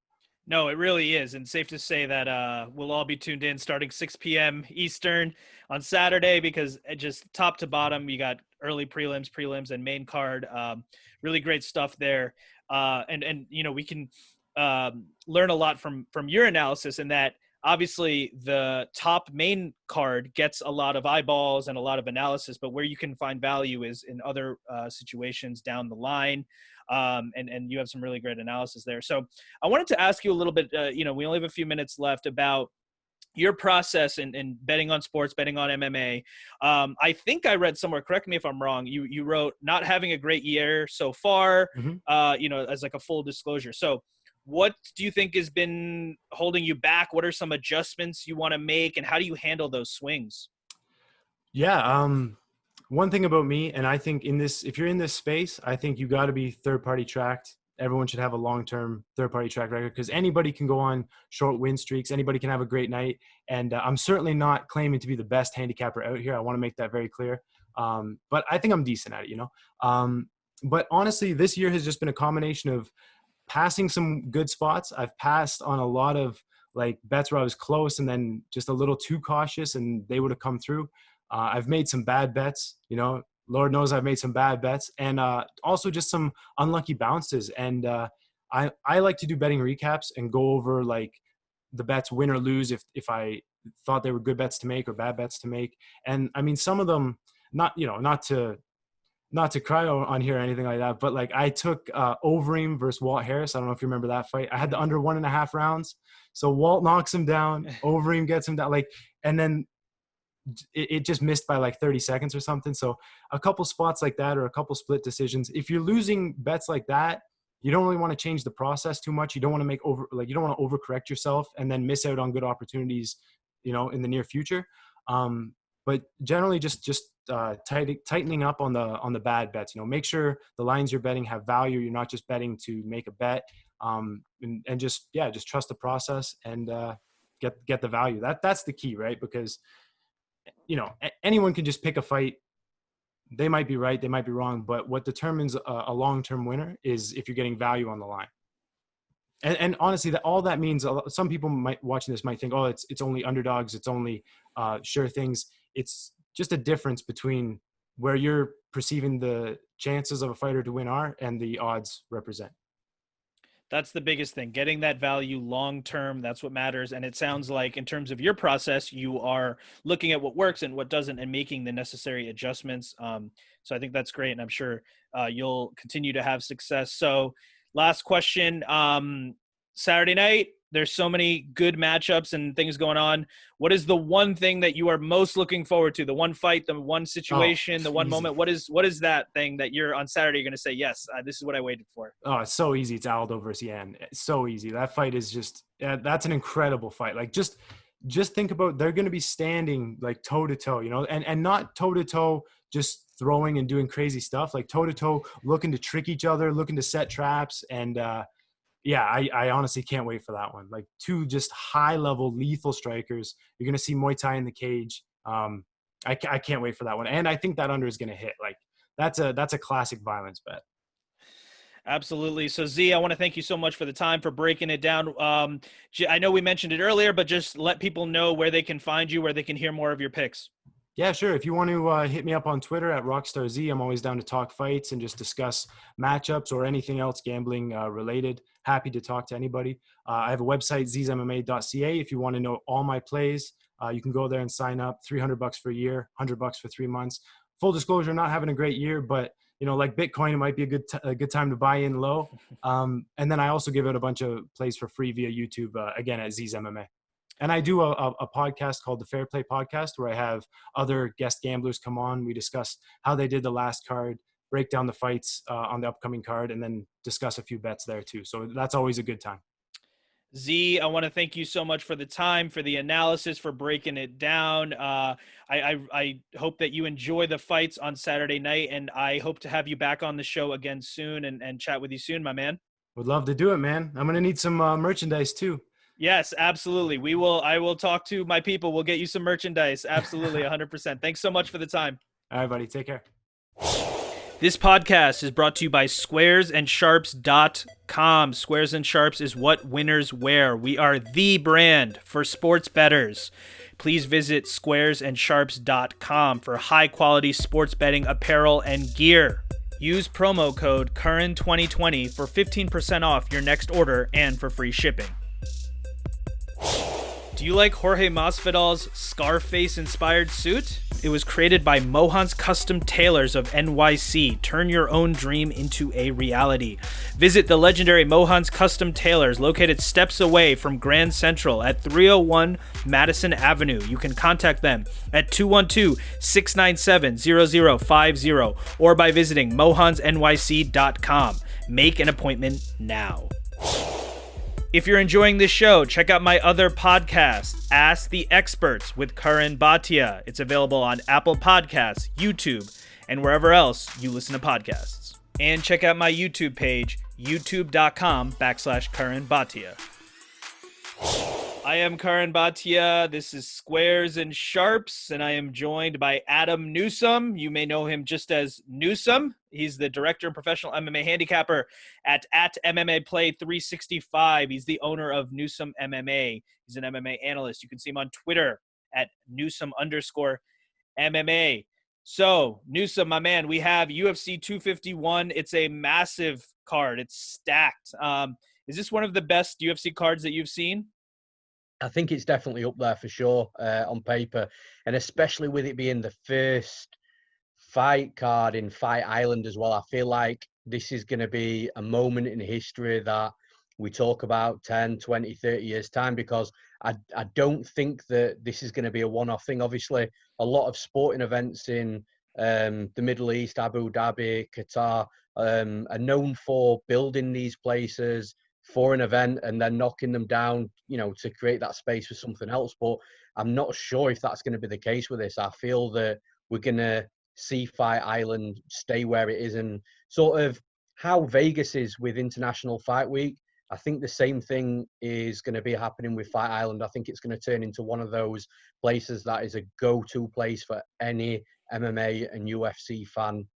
No, it really is. And safe to say that we'll all be tuned in starting 6 p.m. Eastern on Saturday, because just top to bottom, you got early prelims, and main card. Really great stuff there. And we can learn a lot from your analysis, in that obviously the top main card gets a lot of eyeballs and a lot of analysis, but where you can find value is in other situations down the line. And you have some really great analysis there. So I wanted to ask you a little bit, we only have a few minutes left, about your process in betting on sports, betting on MMA. I think I read somewhere, correct me if I'm wrong, you wrote not having a great year so far, as like a full disclosure. So what do you think has been holding you back? What are some adjustments you want to make, and how do you handle those swings? Yeah. One thing about me, and I think if you're in this space, I think you got to be third-party tracked. Everyone should have a long-term third-party track record, because anybody can go on short win streaks. Anybody can have a great night. And I'm certainly not claiming to be the best handicapper out here. I want to make that very clear. But I think I'm decent at it, But honestly, this year has just been a combination of passing some good spots. I've passed on a lot of like bets where I was close and then just a little too cautious and they would have come through. I've made some bad bets, Lord knows I've made some bad bets, and also just some unlucky bounces. And I like to do betting recaps and go over like the bets, win or lose, if I thought they were good bets to make or bad bets to make. And I mean, some of them, not to cry on here or anything like that, but like I took Overeem versus Walt Harris. I don't know if you remember that fight. I had the under 1.5 rounds. So Walt knocks him down, Overeem gets him down, and then it just missed by like 30 seconds or something. So a couple spots like that, or a couple split decisions. If you're losing bets like that, you don't really want to change the process too much. You don't want to you don't want to overcorrect yourself and then miss out on good opportunities, in the near future. But generally just tightening up on the bad bets. Make sure the lines you're betting have value. You're not just betting to make a bet. And just trust the process and get the value. That's the key, right? Because anyone can just pick a fight. They might be right, they might be wrong, but what determines a long-term winner is if you're getting value on the line. And honestly, all that means, some people watching this might think, oh, it's only underdogs, it's only sure things. It's just a difference between where you're perceiving the chances of a fighter to win are and the odds represent. That's the biggest thing, getting that value long-term. That's what matters. And it sounds like in terms of your process, you are looking at what works and what doesn't and making the necessary adjustments. So I think that's great. And I'm sure you'll continue to have success. So last question, Saturday night, there's so many good matchups and things going on. What is the one thing that you are most looking forward to? The one fight, the one situation, the one easy. moment? What is that thing that you're on Saturday, you're going to say, yes, this is what I waited for? Oh, it's so easy. It's Aldo versus Yan. It's so easy. That fight is just, that's an incredible fight. Like just think about, they're going to be standing like toe to toe, and not toe to toe, just throwing and doing crazy stuff, like toe to toe, looking to trick each other, looking to set traps. And, I honestly can't wait for that one. Like two just high-level lethal strikers. You're going to see Muay Thai in the cage. I can't wait for that one. And I think that under is going to hit. Like that's a classic violence bet. Absolutely. So Z, I want to thank you so much for the time, for breaking it down. I know we mentioned it earlier, but just let people know where they can find you, where they can hear more of your picks. Yeah, sure. If you want to hit me up on Twitter at RockstarZ, I'm always down to talk fights and just discuss matchups or anything else gambling related. Happy to talk to anybody. I have a website, zzmma.ca. If you want to know all my plays, you can go there and sign up. $300 for a year, $100 for 3 months. Full disclosure, not having a great year, but like Bitcoin, it might be a good time to buy in low. And then I also give out a bunch of plays for free via YouTube, again at zzmma. And I do a podcast called the Fair Play Podcast, where I have other guest gamblers come on. We discuss how they did the last card, break down the fights on the upcoming card, and then discuss a few bets there too. So that's always a good time. Z, I want to thank you so much for the time, for the analysis, for breaking it down. I hope that you enjoy the fights on Saturday night, and I hope to have you back on the show again soon and chat with you soon, my man. Would love to do it, man. I'm going to need some merchandise too. Yes, absolutely. I will talk to my people. We'll get you some merchandise. Absolutely, 100%. Thanks so much for the time. All right, buddy. Take care. This podcast is brought to you by squaresandsharps.com. Squares and Sharps is what winners wear. We are the brand for sports bettors. Please visit squaresandsharps.com for high-quality sports betting apparel and gear. Use promo code CURRAN2020 for 15% off your next order and for free shipping. Do you like Jorge Masvidal's Scarface-inspired suit? It was created by Mohan's Custom Tailors of NYC. Turn your own dream into a reality. Visit the legendary Mohan's Custom Tailors, located steps away from Grand Central at 301 Madison Avenue. You can contact them at 212-697-0050 or by visiting mohansnyc.com. Make an appointment now. If you're enjoying this show, check out my other podcast, Ask the Experts with Curran Bhatia. It's available on Apple Podcasts, YouTube, and wherever else you listen to podcasts. And check out my YouTube page, youtube.com/Curran Bhatia. I am Curran Bhatia. This is Squares and Sharps, and I am joined by Adam Newsome. You may know him just as Newsome. He's the director of professional MMA handicapper at MMA Play 365. He's the owner of Newsome MMA. He's an MMA analyst. You can see him on Twitter at Newsome_MMA. So, Newsome, my man, we have UFC 251. It's a massive card. It's stacked. Is this one of the best UFC cards that you've seen? I think it's definitely up there for sure on paper, and especially with it being the first fight card in Fight Island as well. I feel like this is going to be a moment in history that we talk about 10, 20, 30 years time, because I don't think that this is going to be a one-off thing. Obviously, a lot of sporting events in the Middle East, Abu Dhabi, Qatar, are known for building these places for an event and then knocking them down, to create that space for something else. But I'm not sure if that's going to be the case with this. I feel that we're going to see Fight Island stay where it is, and sort of how Vegas is with International Fight Week. I think the same thing is going to be happening with Fight Island. I think it's going to turn into one of those places that is a go-to place for any MMA and UFC fan,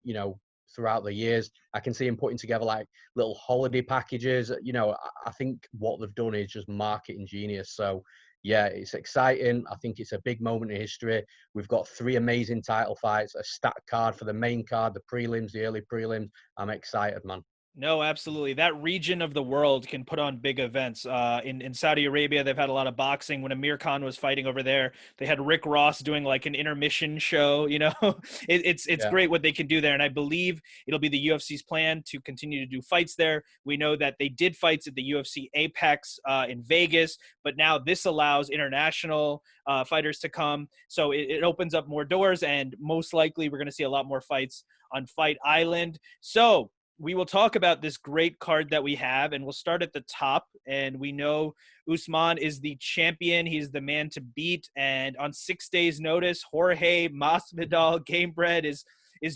throughout the years. I can see him putting together like little holiday packages. I think what they've done is just marketing genius. So yeah, it's exciting. I think it's a big moment in history. We've got 3 amazing title fights, a stacked card for the main card, the prelims, the early prelims. I'm excited, man. No, absolutely. That region of the world can put on big events. In Saudi Arabia, they've had a lot of boxing. When Amir Khan was fighting over there, they had Rick Ross doing like an intermission show. It's great what they can do there. And I believe it'll be the UFC's plan to continue to do fights there. We know that they did fights at the UFC Apex in Vegas, but now this allows international fighters to come. So it opens up more doors, and most likely we're going to see a lot more fights on Fight Island. So we will talk about this great card that we have, and we'll start at the top. And we know Usman is the champion. He's the man to beat. And on 6 days' notice, Jorge Masvidal, Gamebred, is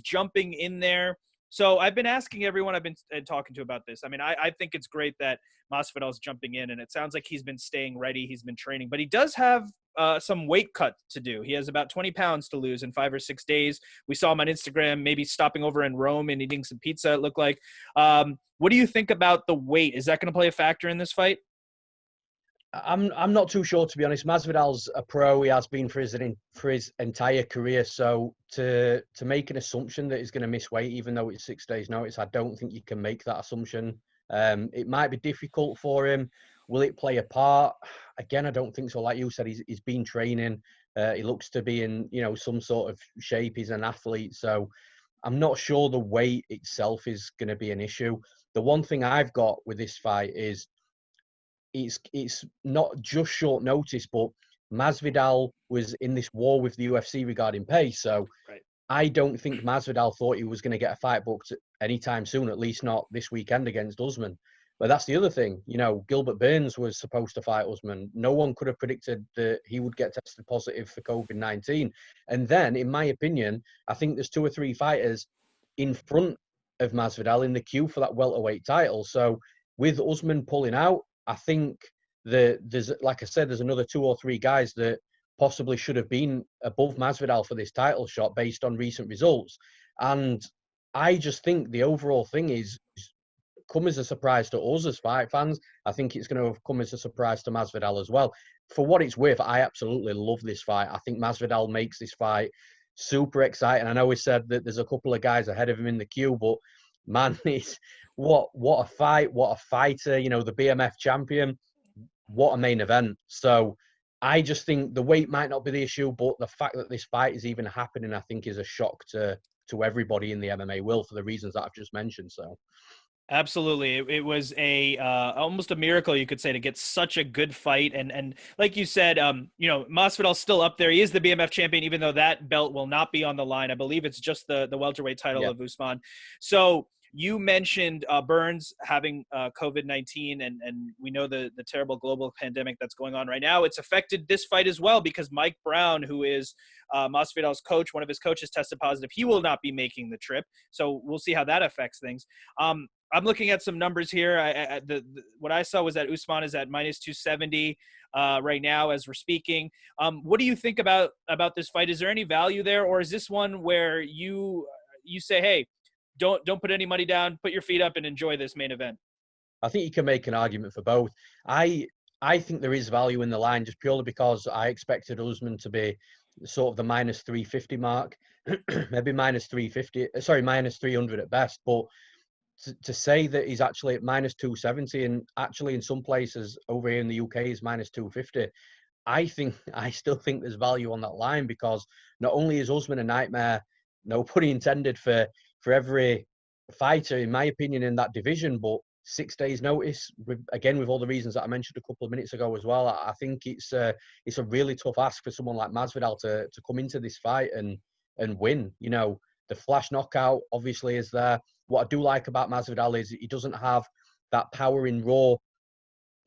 jumping in there. So I've been asking everyone I've been talking to about this. I mean, I think it's great that Masvidal's jumping in, and it sounds like he's been staying ready. He's been training, but he does have some weight cut to do. He has about 20 pounds to lose in 5 or 6 days. We saw him on Instagram, maybe stopping over in Rome and eating some pizza, it looked like. What do you think about the weight? Is that going to play a factor in this fight? I'm not too sure, to be honest. Masvidal's a pro. He has been for his entire career. So to make an assumption that he's going to miss weight, even though it's 6 days notice, I don't think you can make that assumption. It might be difficult for him. Will it play a part? Again, I don't think so. Like you said, he's been training. He looks to be in, some sort of shape. He's an athlete. So I'm not sure the weight itself is going to be an issue. The one thing I've got with this fight is it's not just short notice, but Masvidal was in this war with the UFC regarding pay. So right. I don't think Masvidal thought he was going to get a fight booked anytime soon, at least not this weekend against Usman. But that's the other thing. Gilbert Burns was supposed to fight Usman. No one could have predicted that he would get tested positive for COVID-19. And then, in my opinion, I think there's 2 or 3 fighters in front of Masvidal in the queue for that welterweight title. So with Usman pulling out, I think that there's, like I said, there's another 2 or 3 guys that possibly should have been above Masvidal for this title shot based on recent results. And I just think the overall thing is come as a surprise to us as fight fans. I think it's going to come as a surprise to Masvidal as well. For what it's worth, I absolutely love this fight. I think Masvidal makes this fight super exciting. I know we said that there's a couple of guys ahead of him in the queue, but man, it's what a fight, what a fighter, the BMF champion, what a main event. So I just think the weight might not be the issue, but the fact that this fight is even happening, I think, is a shock to everybody in the MMA world for the reasons that I've just mentioned. So absolutely. It was almost a miracle, you could say, to get such a good fight. And like you said, Masvidal's still up there. He is the BMF champion, even though that belt will not be on the line. I believe it's just the welterweight title of Usman. So you mentioned Burns having COVID-19, and we know the terrible global pandemic that's going on right now. It's affected this fight as well because Mike Brown, who is Masvidal's coach, one of his coaches tested positive. He will not be making the trip. So we'll see how that affects things. I'm looking at some numbers here. What I saw was that Usman is at minus 270 right now as we're speaking. What do you think about this fight? Is there any value there, or is this one where you say, hey, don't put any money down, put your feet up and enjoy this main event? I think you can make an argument for both. I think there is value in the line just purely because I expected Usman to be sort of the minus 350 mark, maybe minus 300 at best. But to say that he's actually at minus 270 and actually in some places over here in the UK is minus 250, I still think there's value on that line because not only is Usman a nightmare, no pun intended, for every fighter, in my opinion, in that division, but 6 days notice, with all the reasons that I mentioned a couple of minutes ago as well, I think it's a really tough ask for someone like Masvidal to come into this fight and win. The flash knockout obviously is there. What I do like about Masvidal is he doesn't have that power in raw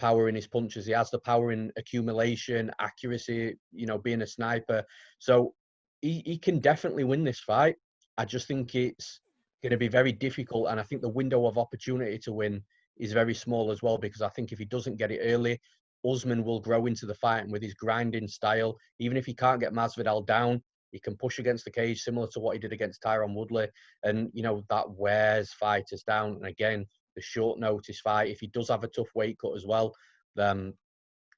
power in his punches. He has the power in accumulation, accuracy, being a sniper. So he can definitely win this fight. I just think it's going to be very difficult. And I think the window of opportunity to win is very small as well, because I think if he doesn't get it early, Usman will grow into the fight. And with his grinding style, even if he can't get Masvidal down, he can push against the cage, similar to what he did against Tyron Woodley. And, that wears fighters down. And again, the short notice fight, if he does have a tough weight cut as well, then,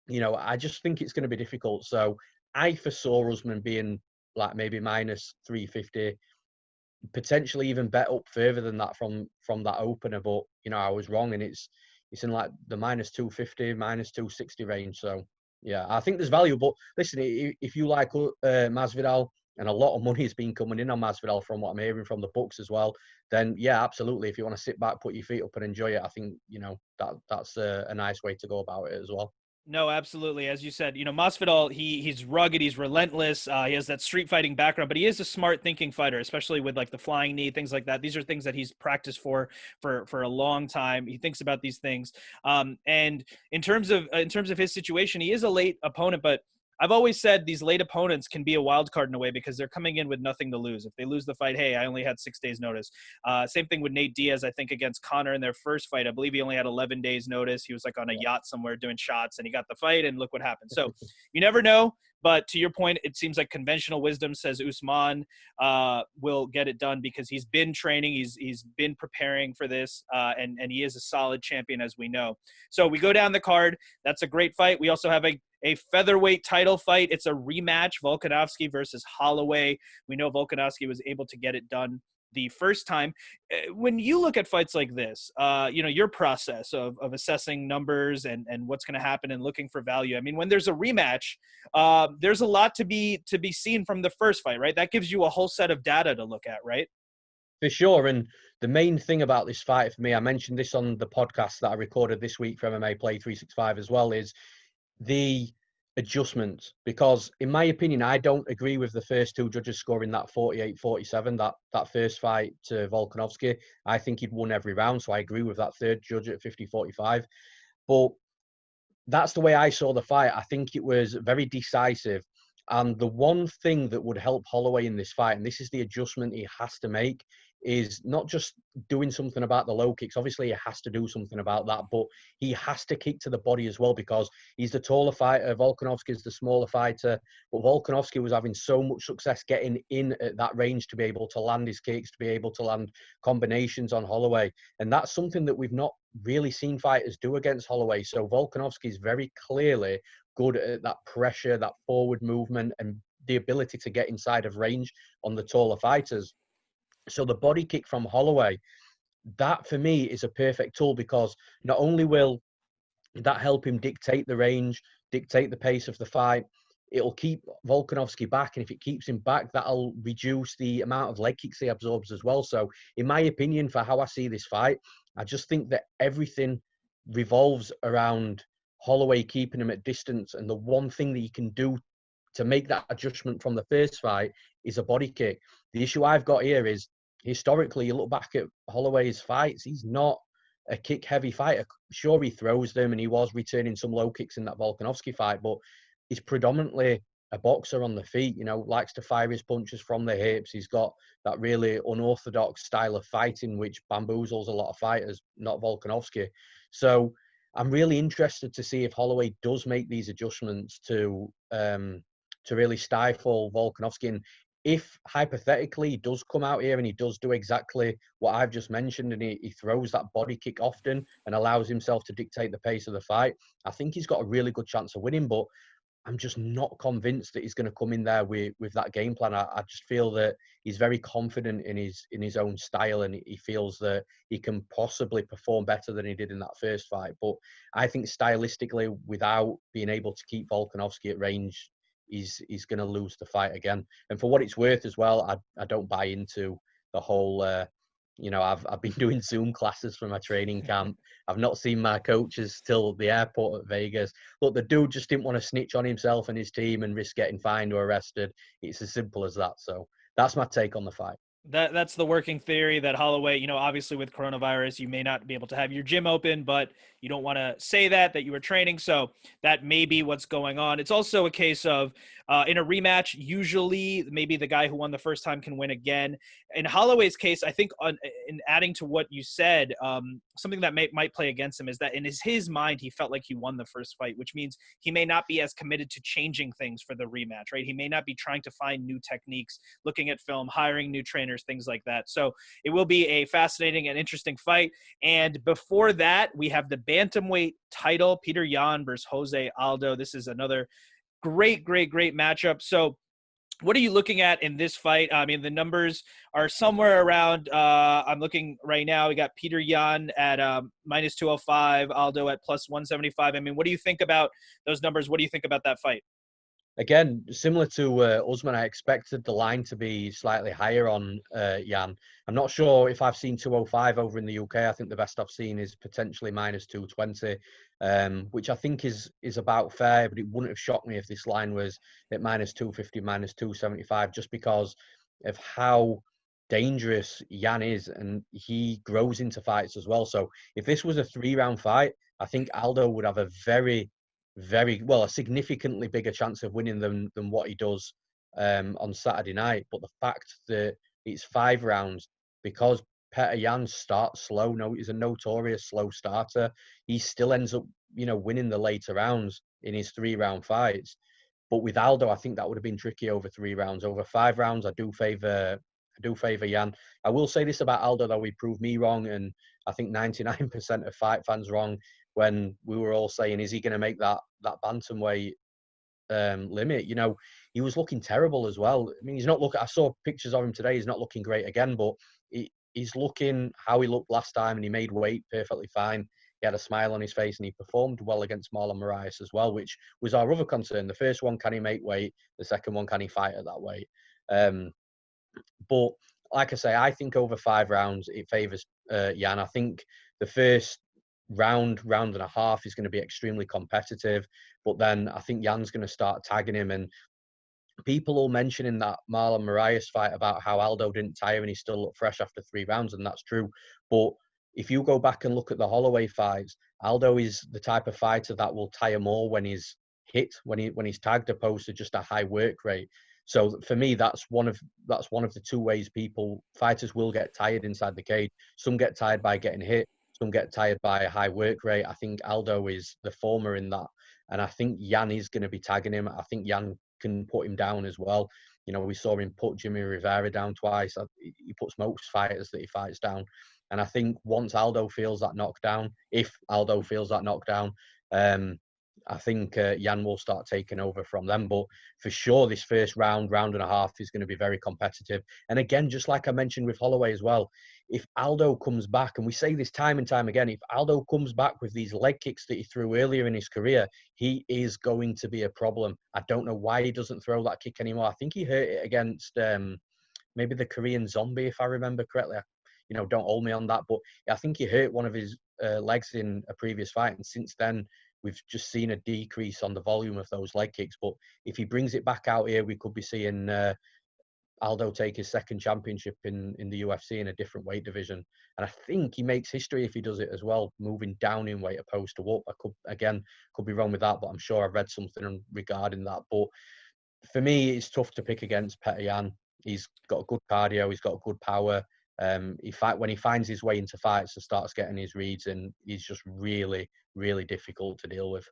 I just think it's going to be difficult. So I foresaw Usman being like maybe minus 350, potentially even bet up further than that from that opener. But, I was wrong, and it's in like the minus 250, minus 260 range. So, yeah, I think there's value. But listen, if you like Masvidal, and a lot of money has been coming in on Masvidal from what I'm hearing from the books as well, then yeah, absolutely. If you want to sit back, put your feet up and enjoy it, I think, that's a nice way to go about it as well. No, absolutely. As you said, Masvidal, he's rugged, he's relentless. He has that street fighting background, but he is a smart thinking fighter, especially with like the flying knee, things like that. These are things that he's practiced for a long time. He thinks about these things. And in terms of his situation, he is a late opponent, but I've always said these late opponents can be a wild card in a way because they're coming in with nothing to lose. If they lose the fight, hey, I only had 6 days notice. Same thing with Nate Diaz, I think, against Conor in their first fight. I believe he only had 11 days notice. He was like on a yacht somewhere doing shots, and he got the fight, and look what happened. So you never know. But to your point, it seems like conventional wisdom says Usman will get it done because he's been training, he's been preparing for this, and he is a solid champion, as we know. So we go down the card. That's a great fight. We also have a featherweight title fight. It's a rematch, Volkanovski versus Holloway. We know Volkanovski was able to get it done the first time. When you look at fights like this, your process of assessing numbers and what's going to happen and looking for value. I mean, when there's a rematch, there's a lot to be seen from the first fight, right? That gives you a whole set of data to look at, right? For sure. And the main thing about this fight for me, I mentioned this on the podcast that I recorded this week for MMA Play 365 as well, is the adjustments. Because in my opinion, I don't agree with the first two judges scoring that 48-47, that first fight to Volkanovski. I think he'd won every round. So I agree with that third judge at 50-45. But that's the way I saw the fight. I think it was very decisive. And the one thing that would help Holloway in this fight, and this is the adjustment he has to make, is not just doing something about the low kicks. Obviously, he has to do something about that, but he has to kick to the body as well, because he's the taller fighter. Volkanovski is the smaller fighter. But Volkanovski was having so much success getting in at that range to be able to land his kicks, to be able to land combinations on Holloway. And that's something that we've not really seen fighters do against Holloway. So Volkanovski is very clearly good at that pressure, that forward movement, and the ability to get inside of range on the taller fighters. So the body kick from Holloway, that for me is a perfect tool, because not only will that help him dictate the range, dictate the pace of the fight, it'll keep Volkanovski back. And if it keeps him back, that'll reduce the amount of leg kicks he absorbs as well. So in my opinion, for how I see this fight, I just think that everything revolves around Holloway keeping him at distance. And the one thing that you can do to make that adjustment from the first fight is a body kick. The issue I've got here is, historically, you look back at Holloway's fights, he's not a kick-heavy fighter. Sure, he throws them, and he was returning some low kicks in that Volkanovski fight, but he's predominantly a boxer on the feet, likes to fire his punches from the hips. He's got that really unorthodox style of fighting, which bamboozles a lot of fighters, not Volkanovski. So I'm really interested to see if Holloway does make these adjustments to really stifle Volkanovski. And if hypothetically he does come out here and he does do exactly what I've just mentioned, and he throws that body kick often and allows himself to dictate the pace of the fight, I think he's got a really good chance of winning. But I'm just not convinced that he's going to come in there with that game plan. I just feel that he's very confident in his own style, and he feels that he can possibly perform better than he did in that first fight. But I think stylistically, without being able to keep Volkanovski at range, he's going to lose the fight again. And for what it's worth as well, I don't buy into the whole, I've been doing Zoom classes for my training camp. I've not seen my coaches till the airport at Vegas. Look, the dude just didn't want to snitch on himself and his team and risk getting fined or arrested. It's as simple as that. So that's my take on the fight. That's the working theory, that Holloway, obviously with coronavirus, you may not be able to have your gym open, but you don't want to say that you were training. So that may be what's going on. It's also a case of in a rematch, usually maybe the guy who won the first time can win again. In Holloway's case, I think in adding to what you said, something that might play against him is that in his mind, he felt like he won the first fight, which means he may not be as committed to changing things for the rematch, right? He may not be trying to find new techniques, looking at film, hiring new trainers, things like that. So it will be a fascinating and interesting fight. And before that, we have the bantamweight title, Peter Yan versus Jose Aldo. This is another great matchup. So what are you looking at in this fight? I mean, the numbers are somewhere around, I'm looking right now, we got Peter Yan at minus 205, Aldo at plus 175. I mean, what do you think about those numbers? What do you think about that fight? Again, similar to Usman, I expected the line to be slightly higher on Yan. I'm not sure if I've seen 205 over in the UK. I think the best I've seen is potentially minus 220, which I think is about fair, but it wouldn't have shocked me if this line was at minus 250, minus 275, just because of how dangerous Yan is, and he grows into fights as well. So if this was a 3-round fight, I think Aldo would have a a significantly bigger chance of winning than what he does on Saturday night. But the fact that it's 5 rounds, because Petr Yan starts slow, he's a notorious slow starter, he still ends up, winning the later rounds in his 3-round fights. But with Aldo, I think that would have been tricky over 3 rounds. Over 5 rounds, I do favour Jan. I will say this about Aldo, though. He proved me wrong, and I think 99% of fight fans wrong when we were all saying, is he going to make that bantamweight limit? You know, he was looking terrible as well. I mean, he's not looking. I saw pictures of him today. He's not looking great again, but he's looking how he looked last time, and he made weight perfectly fine. He had a smile on his face, and he performed well against Marlon Moraes as well, which was our other concern. The first one, can he make weight? The second one, can he fight at that weight? But like I say, I think over 5 rounds, it favours Jan. I think the first round and a half is going to be extremely competitive, but then I think Jan's going to start tagging him. And people all mentioning that Marlon Moraes fight about how Aldo didn't tire and he still looked fresh after 3 rounds, and that's true. But if you go back and look at the Holloway fights, Aldo is the type of fighter that will tire more when he's hit, when he's tagged, opposed to just a high work rate. So for me, that's one of the 2 ways fighters will get tired inside the cage. Some get tired by getting hit, some get tired by a high work rate. I think Aldo is the former in that, and I think Jan is going to be tagging him. I think Jan can put him down as well. You know, we saw him put Jimmy Rivera down twice. He puts most fighters that he fights down. And I think once Aldo feels that knockdown, if Aldo feels that knockdown, I think Jan will start taking over from them. But for sure, this first round and a half is going to be very competitive. And again, just like I mentioned with Holloway as well, if Aldo comes back, and we say this time and time again, if Aldo comes back with these leg kicks that he threw earlier in his career, he is going to be a problem. I don't know why he doesn't throw that kick anymore. I think he hurt it against maybe the Korean Zombie, if I remember correctly. You know, don't hold me on that, but I think he hurt one of his legs in a previous fight, and since then we've just seen a decrease on the volume of those leg kicks. But if he brings it back out here, we could be seeing Aldo take his second championship in the UFC in a different weight division. And I think he makes history if he does it as well, moving down in weight opposed to up. I could be wrong with that, but I'm sure I've read something regarding that. But for me, it's tough to pick against Petr Yan. He's got good cardio, he's got good power. When he finds his way into fights and starts getting his reads, and he's just really, really difficult to deal with.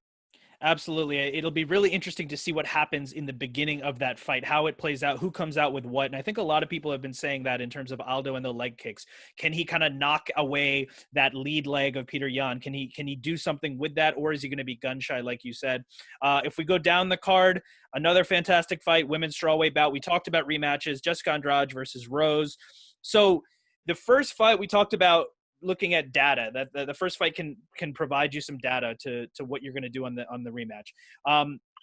Absolutely. It'll be really interesting to see what happens in the beginning of that fight, how it plays out, who comes out with what. And I think a lot of people have been saying that in terms of Aldo and the leg kicks. Can he kind of knock away that lead leg of Petr Yan? Can he do something with that, or is he going to be gun shy, like you said? If we go down the card, another fantastic fight, women's strawweight bout. We talked about rematches, Jessica Andrade versus Rose. So the first fight we talked about, looking at data, that the first fight can provide you some data to what you're going to do on the rematch.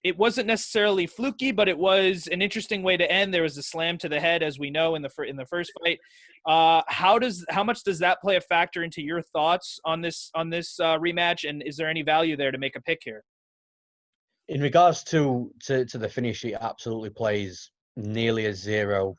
It wasn't necessarily fluky, but it was an interesting way to end. There was a slam to the head, as we know, in the first fight. How much does that play a factor into your thoughts on this rematch? And is there any value there to make a pick here? In regards to the finish, it absolutely plays nearly a 0%,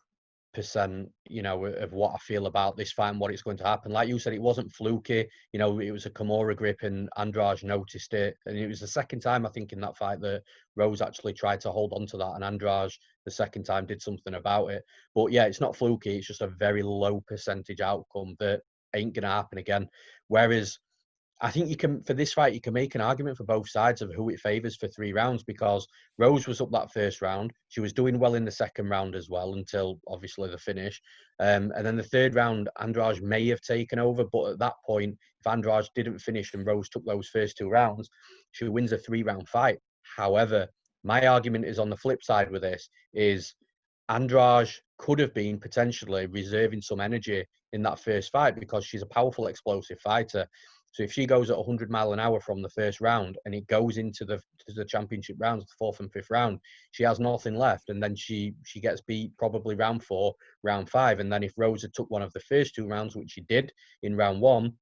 you know, of what I feel about this fight and what it's going to happen. Like you said, it wasn't fluky. You know, it was a Kimura grip, and Andrade noticed it. And it was the second time, I think, in that fight that Rose actually tried to hold on to that, and Andrade, the second time, did something about it. But yeah, it's not fluky. It's just a very low percentage outcome that ain't going to happen again. Whereas I think for this fight, you can make an argument for both sides of who it favours for 3 rounds, because Rose was up that first round. She was doing well in the second round as well, until obviously the finish. And then the third round, Andrade may have taken over. But at that point, if Andrade didn't finish and Rose took those first 2 rounds, she wins a 3-round fight. However, my argument is on the flip side with this, is Andrade could have been potentially reserving some energy in that first fight, because she's a powerful, explosive fighter. So if she goes at 100 mile an hour from the first round and it goes into the championship rounds, the 4th and 5th round, she has nothing left. And then she gets beat probably round 4, round 5. And then if Rose had took one of the first 2 rounds, which she did in round 1,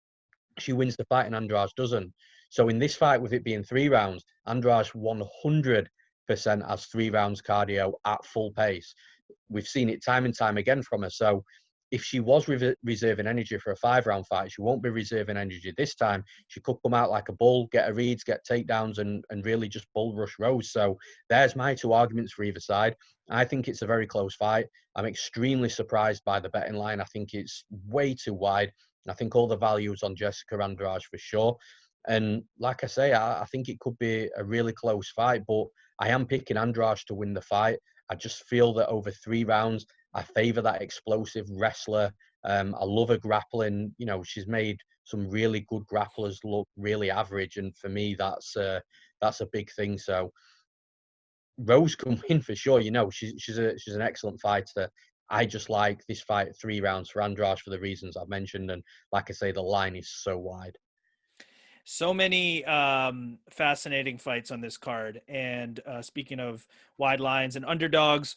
she wins the fight and Andrade doesn't. So in this fight, with it being 3 rounds, Andrade 100% has 3 rounds cardio at full pace. We've seen it time and time again from her. So if she was reserving energy for a 5-round fight, she won't be reserving energy this time. She could come out like a bull, get her reads, get takedowns, and really just bull rush Rose. So there's my 2 arguments for either side. I think it's a very close fight. I'm extremely surprised by the betting line. I think it's way too wide. I think all the value is on Jessica Andrade for sure. And like I say, I think it could be a really close fight, but I am picking Andrade to win the fight. I just feel that over 3 rounds, I favor that explosive wrestler. I love her grappling. You know, she's made some really good grapplers look really average, and for me, that's a big thing. So Rose can win for sure. You know, she's an excellent fighter. I just like this fight 3 rounds for Andrade for the reasons I've mentioned, and like I say, the line is so wide. So many fascinating fights on this card. And speaking of wide lines and underdogs,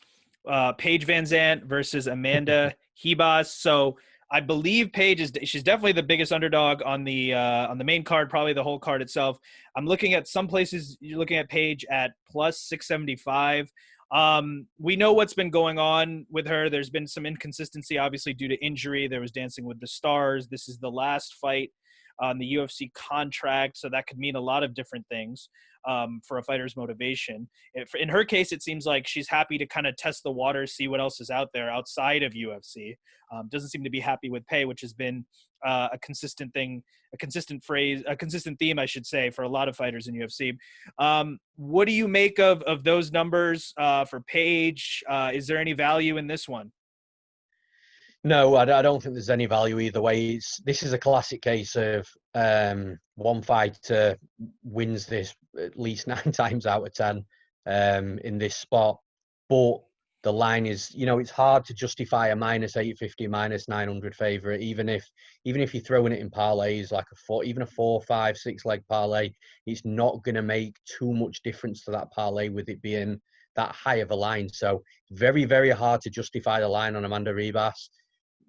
Paige Vanzant versus Amanda Heba. So I believe Paige she's definitely the biggest underdog on the main card, probably the whole card itself. I'm looking at some places. You're looking at Paige at plus 675. We know what's been going on with her. There's been some inconsistency, obviously, due to injury. There was Dancing with the Stars. This is the last fight on the UFC contract, so that could mean a lot of different things for a fighter's motivation. In her case, it seems like she's happy to kind of test the waters, see what else is out there outside of UFC. Doesn't seem to be happy with pay, which has been a consistent thing, a consistent theme, I should say, for a lot of fighters in UFC. What do you make of those numbers for Paige? Is there any value in this one? No, I don't think there's any value either way. This is a classic case of one fighter wins this at least 9 times out of 10 in this spot. But the line is, you know, it's hard to justify a minus 850, minus 900 favorite, even if you're throwing it in parlays, like even a 4, 5, 6 leg parlay, it's not going to make too much difference to that parlay with it being that high of a line. So very, very hard to justify the line on Amanda Ribas.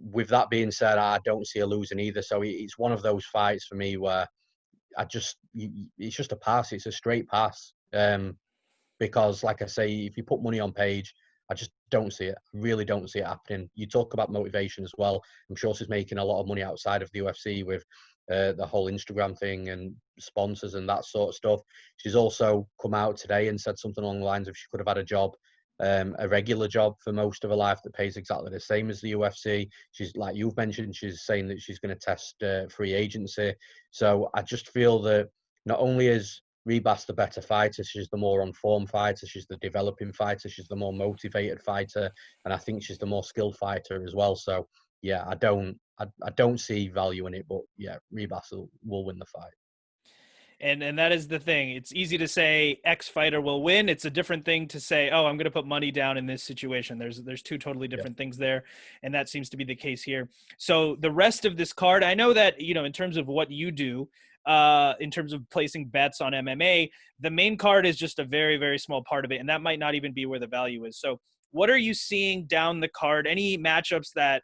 With that being said, I don't see her losing either. So it's one of those fights for me where it's just a pass. It's a straight pass. Because, like I say, if you put money on Paige, I just don't see it. I really don't see it happening. You talk about motivation as well. I'm sure she's making a lot of money outside of the UFC with the whole Instagram thing and sponsors and that sort of stuff. She's also come out today and said something along the lines of she could have had a job, a regular job for most of her life that pays exactly the same as the UFC. She's, like you've mentioned, she's saying that she's going to test free agency. So I just feel that not only is Ribas the better fighter, she's the more on-form fighter, she's the developing fighter, she's the more motivated fighter, and I think she's the more skilled fighter as well. So yeah, I don't see value in it, but yeah, Ribas will win the fight. And that is the thing. It's easy to say X fighter will win. It's a different thing to say, oh, I'm going to put money down in this situation. There's 2 totally different things there, and that seems to be the case here. So the rest of this card, I know that, you know, in terms of what you do, in terms of placing bets on MMA, the main card is just a very, very small part of it, and that might not even be where the value is. So what are you seeing down the card? Any matchups that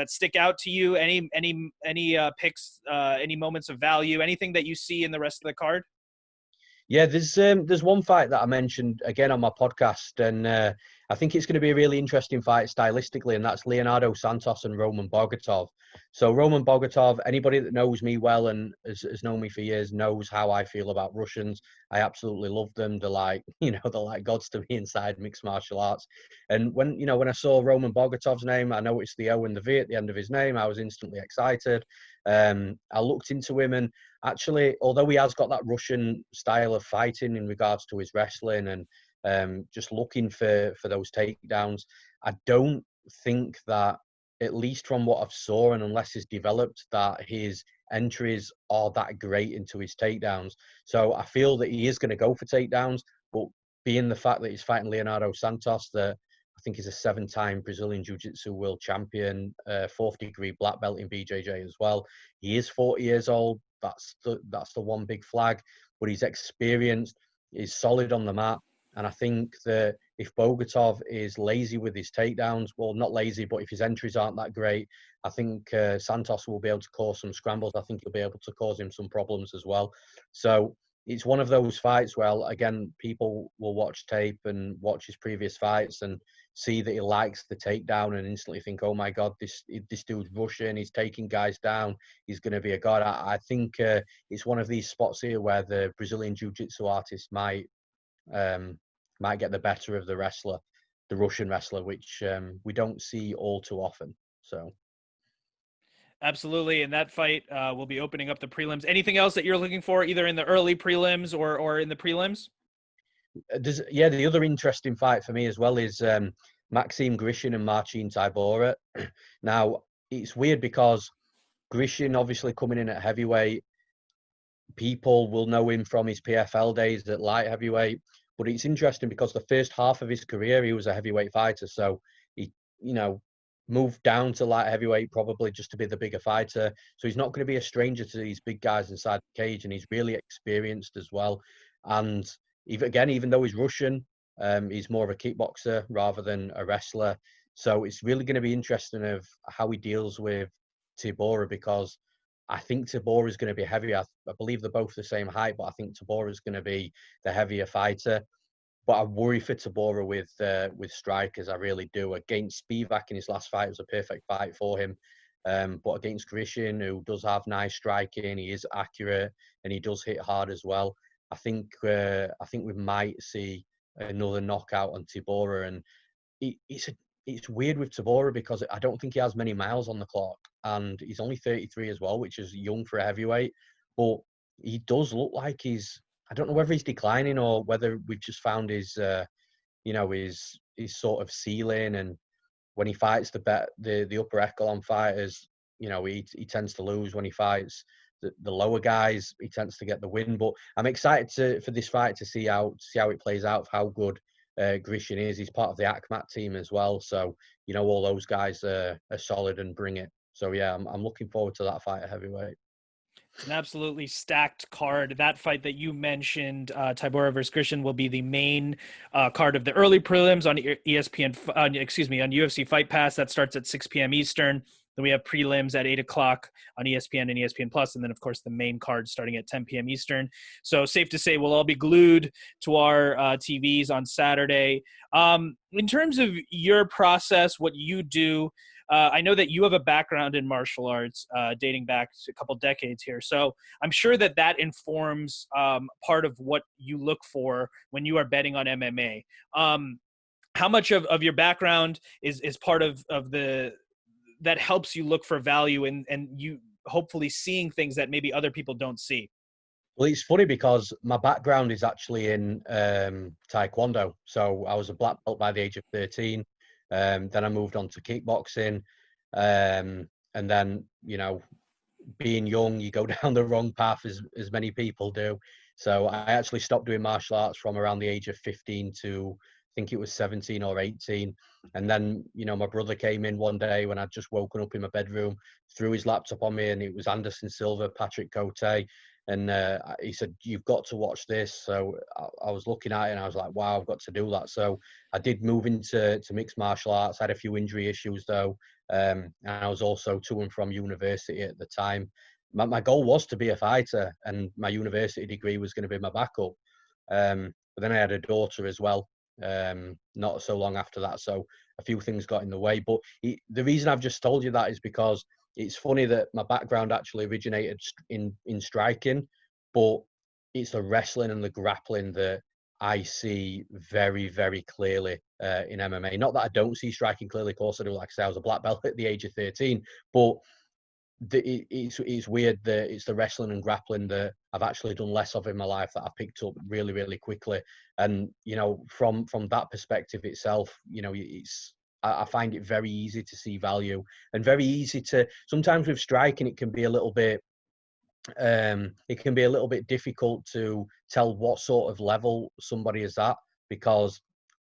stick out to you? Any picks, any moments of value, anything that you see in the rest of the card? Yeah, there's one fight that I mentioned again on my podcast, and I think it's going to be a really interesting fight stylistically, and that's Leonardo Santos and Roman Bogatov. So Roman Bogatov, anybody that knows me well and has known me for years knows how I feel about Russians. I absolutely love them. They're like, they're like gods to me inside mixed martial arts. And when I saw Roman Bogatov's name, I noticed the O and the V at the end of his name, I was instantly excited. I looked into him, and actually, although he has got that Russian style of fighting in regards to his wrestling and just looking for those takedowns, I don't think that, at least from what I've saw, and unless he's developed, that his entries are that great into his takedowns. So I feel that he is going to go for takedowns, but being the fact that he's fighting Leonardo Santos, that I think he's a 7-time Brazilian Jiu-Jitsu world champion, 4th degree black belt in BJJ as well. He is 40 years old. That's the one big flag, but he's experienced, he's solid on the mat. And I think that if Bogatov is lazy with his takedowns, well, not lazy, but if his entries aren't that great, I think Santos will be able to cause some scrambles. I think he'll be able to cause him some problems as well. So it's one of those fights where, again, people will watch tape and watch his previous fights and see that he likes the takedown and instantly think, oh my God, this dude's Russian, he's taking guys down, he's going to be a god. I think it's one of these spots here where the Brazilian Jiu-Jitsu artist might get the better of the Russian wrestler, which we don't see all too often. So. Absolutely, and that fight will be opening up the prelims. Anything else that you're looking for, either in the early prelims or in the prelims? The other interesting fight for me as well is Maxime Grishin and Marcin Tybura. Now, it's weird because Grishin obviously coming in at heavyweight, people will know him from his PFL days at light heavyweight. But it's interesting because the first half of his career, he was a heavyweight fighter. So he, moved down to light heavyweight probably just to be the bigger fighter. So he's not going to be a stranger to these big guys inside the cage, and he's really experienced as well. And even though he's Russian, he's more of a kickboxer rather than a wrestler. So it's really going to be interesting of how he deals with Tybura, because I think Tybura is going to be heavier. I believe they're both the same height, but I think Tybura is going to be the heavier fighter. But I worry for Tybura with strikers. I really do. Against Spivak in his last fight, it was a perfect fight for him. But against Grishin, who does have nice striking, he is accurate and he does hit hard as well. I think we might see another knockout on Tybura, and it's weird with Tybura because I don't think he has many miles on the clock, and he's only 33 as well, which is young for a heavyweight. But he does look like I don't know whether he's declining or whether we've just found his sort of ceiling. And when he fights the upper echelon fighters, he tends to lose. When he fights the lower guys, he tends to get the win. But I'm excited for this fight to see how it plays out, how good Grishin is. He's part of the ACMAT team as well, so all those guys are solid and bring it. So yeah, I'm looking forward to that fight at heavyweight. It's an absolutely stacked card. That fight that you mentioned, Tybura versus Grishin, will be the main card of the early prelims on on UFC Fight Pass. That starts at 6 p.m. Eastern. Then we have prelims at 8 o'clock on ESPN and ESPN Plus, and then of course the main card starting at 10 p.m. Eastern. So safe to say we'll all be glued to our TVs on Saturday. In terms of your process, what you do, I know that you have a background in martial arts dating back a couple decades here. So I'm sure that informs part of what you look for when you are betting on MMA. How much of your background is part of that helps you look for value and you hopefully seeing things that maybe other people don't see? Well, it's funny because my background is actually in Taekwondo. So I was a black belt by the age of 13. Then I moved on to kickboxing. And then, being young, you go down the wrong path as many people do. So I actually stopped doing martial arts from around the age of 15 to, I think it was 17 or 18. And then, my brother came in one day when I'd just woken up in my bedroom, threw his laptop on me, and it was Anderson Silva, Patrick Cote. And he said, "You've got to watch this." So I was looking at it and I was like, wow, I've got to do that. So I did move into mixed martial arts. I had a few injury issues though. And I was also to and from university at the time. My goal was to be a fighter, and my university degree was going to be my backup. But then I had a daughter as well, not so long after that. So a few things got in the way. But the reason I've just told you that is because it's funny that my background actually originated in striking, but it's the wrestling and the grappling that I see very, very clearly in MMA. Not that I don't see striking clearly, of course I do. Like I say, I was a black belt at the age of 13, but it's weird that it's the wrestling and grappling that I've actually done less of in my life that I've picked up really, really quickly. And, from that perspective itself, I find it very easy to see value and very easy to, sometimes with striking, it can be a little bit difficult to tell what sort of level somebody is at, because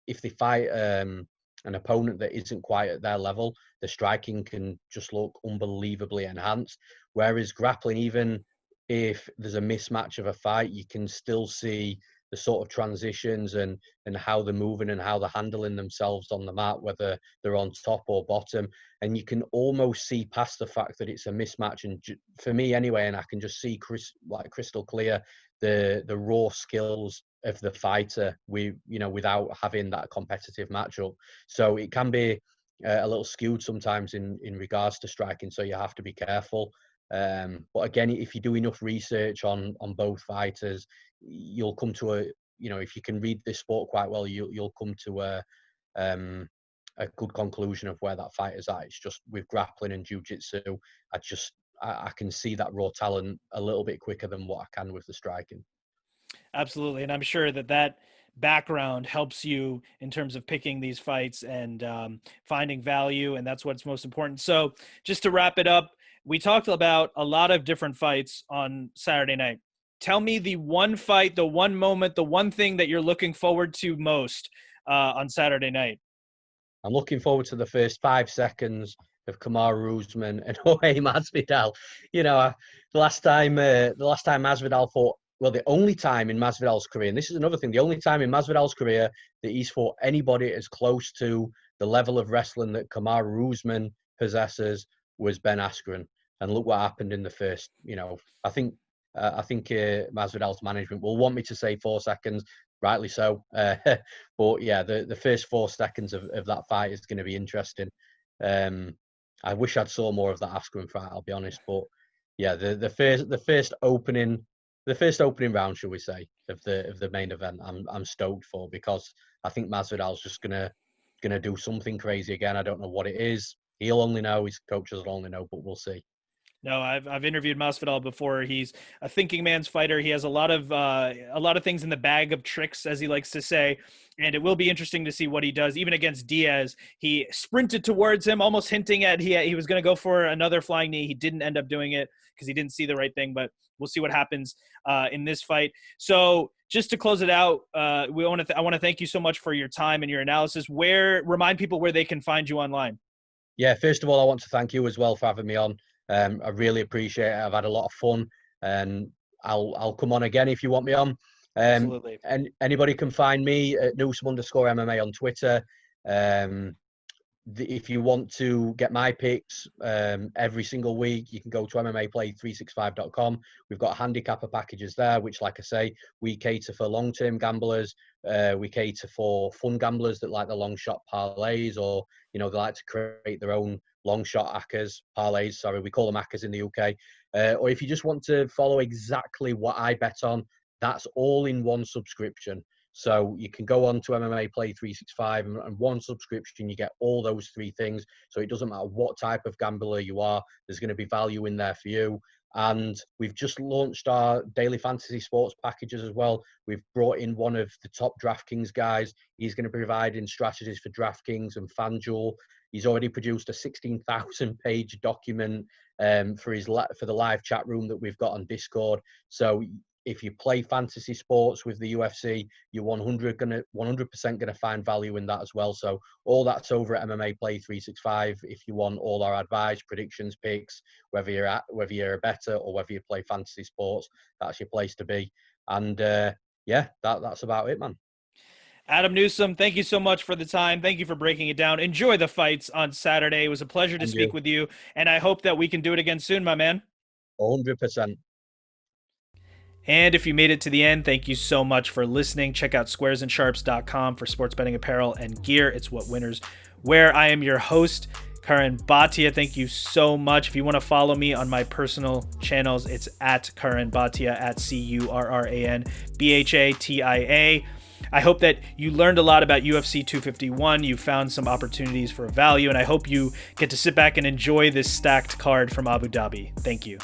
if they fight an opponent that isn't quite at their level, the striking can just look unbelievably enhanced. Whereas grappling, even if there's a mismatch of a fight, you can still see the sort of transitions and how they're moving and how they're handling themselves on the mat, whether they're on top or bottom. And you can almost see past the fact that it's a mismatch. And for me anyway, and I can just see crystal clear the raw skills of the fighter without having that competitive matchup. So it can be a little skewed sometimes in regards to striking. So you have to be careful. But again, if you do enough research on both fighters, you'll come to if you can read this sport quite well, you'll come to a good conclusion of where that fighter's at. It's just with grappling and jiu-jitsu, I can see that raw talent a little bit quicker than what I can with the striking. Absolutely. And I'm sure that background helps you in terms of picking these fights and finding value, and that's what's most important. So just to wrap it up, we talked about a lot of different fights on Saturday night. Tell me the one fight, the one moment, the one thing that you're looking forward to most on Saturday night. I'm looking forward to the first 5 seconds of Kamaru Usman and Jorge Masvidal. You know, the last time Masvidal fought, well, the only time in Masvidal's career, and this is another thing, the only time in Masvidal's career that he's fought anybody as close to the level of wrestling that Kamaru Usman possesses was Ben Askren. And look what happened in the first, you know, I think Masvidal's management will want me to say 4 seconds, rightly so. But yeah, the first 4 seconds of that fight is going to be interesting. I wish I'd saw more of that Askren fight, I'll be honest. But yeah, the first opening round, shall we say, of the main event, I'm stoked for, because I think Masvidal's just gonna do something crazy again. I don't know what it is. He'll only know. His coaches will only know, but we'll see. No, I've interviewed Masvidal before. He's a thinking man's fighter. He has a lot of things in the bag of tricks, as he likes to say, and it will be interesting to see what he does. Even against Diaz, he sprinted towards him, almost hinting at he was going to go for another flying knee. He didn't end up doing it because he didn't see the right thing. But we'll see what happens in this fight. So just to close it out, I want to thank you so much for your time and your analysis. Remind people where they can find you online. Yeah, first of all, I want to thank you as well for having me on. I really appreciate it. I've had a lot of fun, and I'll come on again if you want me on. Absolutely. And anybody can find me at Newsome_MMA on Twitter. If you want to get my picks every single week, you can go to MMAplay365.com. We've got handicapper packages there, which, like I say, we cater for long-term gamblers. We cater for fun gamblers that like the long shot parlays, or, you know, they like to create their own long shot parlays. Sorry, we call them accas in the UK. Or if you just want to follow exactly what I bet on, that's all in one subscription. So you can go on to MMA Play 365 and one subscription, you get all those 3 things. So it doesn't matter what type of gambler you are, there's going to be value in there for you. And we've just launched our daily fantasy sports packages as well. We've brought in one of the top DraftKings guys. He's going to be providing strategies for DraftKings and FanDuel. He's already produced a 16,000-page document for the live chat room that we've got on Discord. So if you play fantasy sports with the UFC, you're 100% going to find value in that as well. So all that's over at MMA Play 365. If you want all our advice, predictions, picks, whether you're a bettor or whether you play fantasy sports, that's your place to be. And yeah, that's about it, man. Adam Newsome, thank you so much for the time. Thank you for breaking it down. Enjoy the fights on Saturday. It was a pleasure to speak with you, and I hope that we can do it again soon, my man. 100%. And if you made it to the end, thank you so much for listening. Check out squaresandsharps.com for sports betting apparel and gear. It's what winners wear. I am your host, Curran Bhatia. Thank you so much. If you want to follow me on my personal channels, it's at Curran Bhatia, at CurranBhatia. I hope that you learned a lot about UFC 251. You found some opportunities for value, and I hope you get to sit back and enjoy this stacked card from Abu Dhabi. Thank you.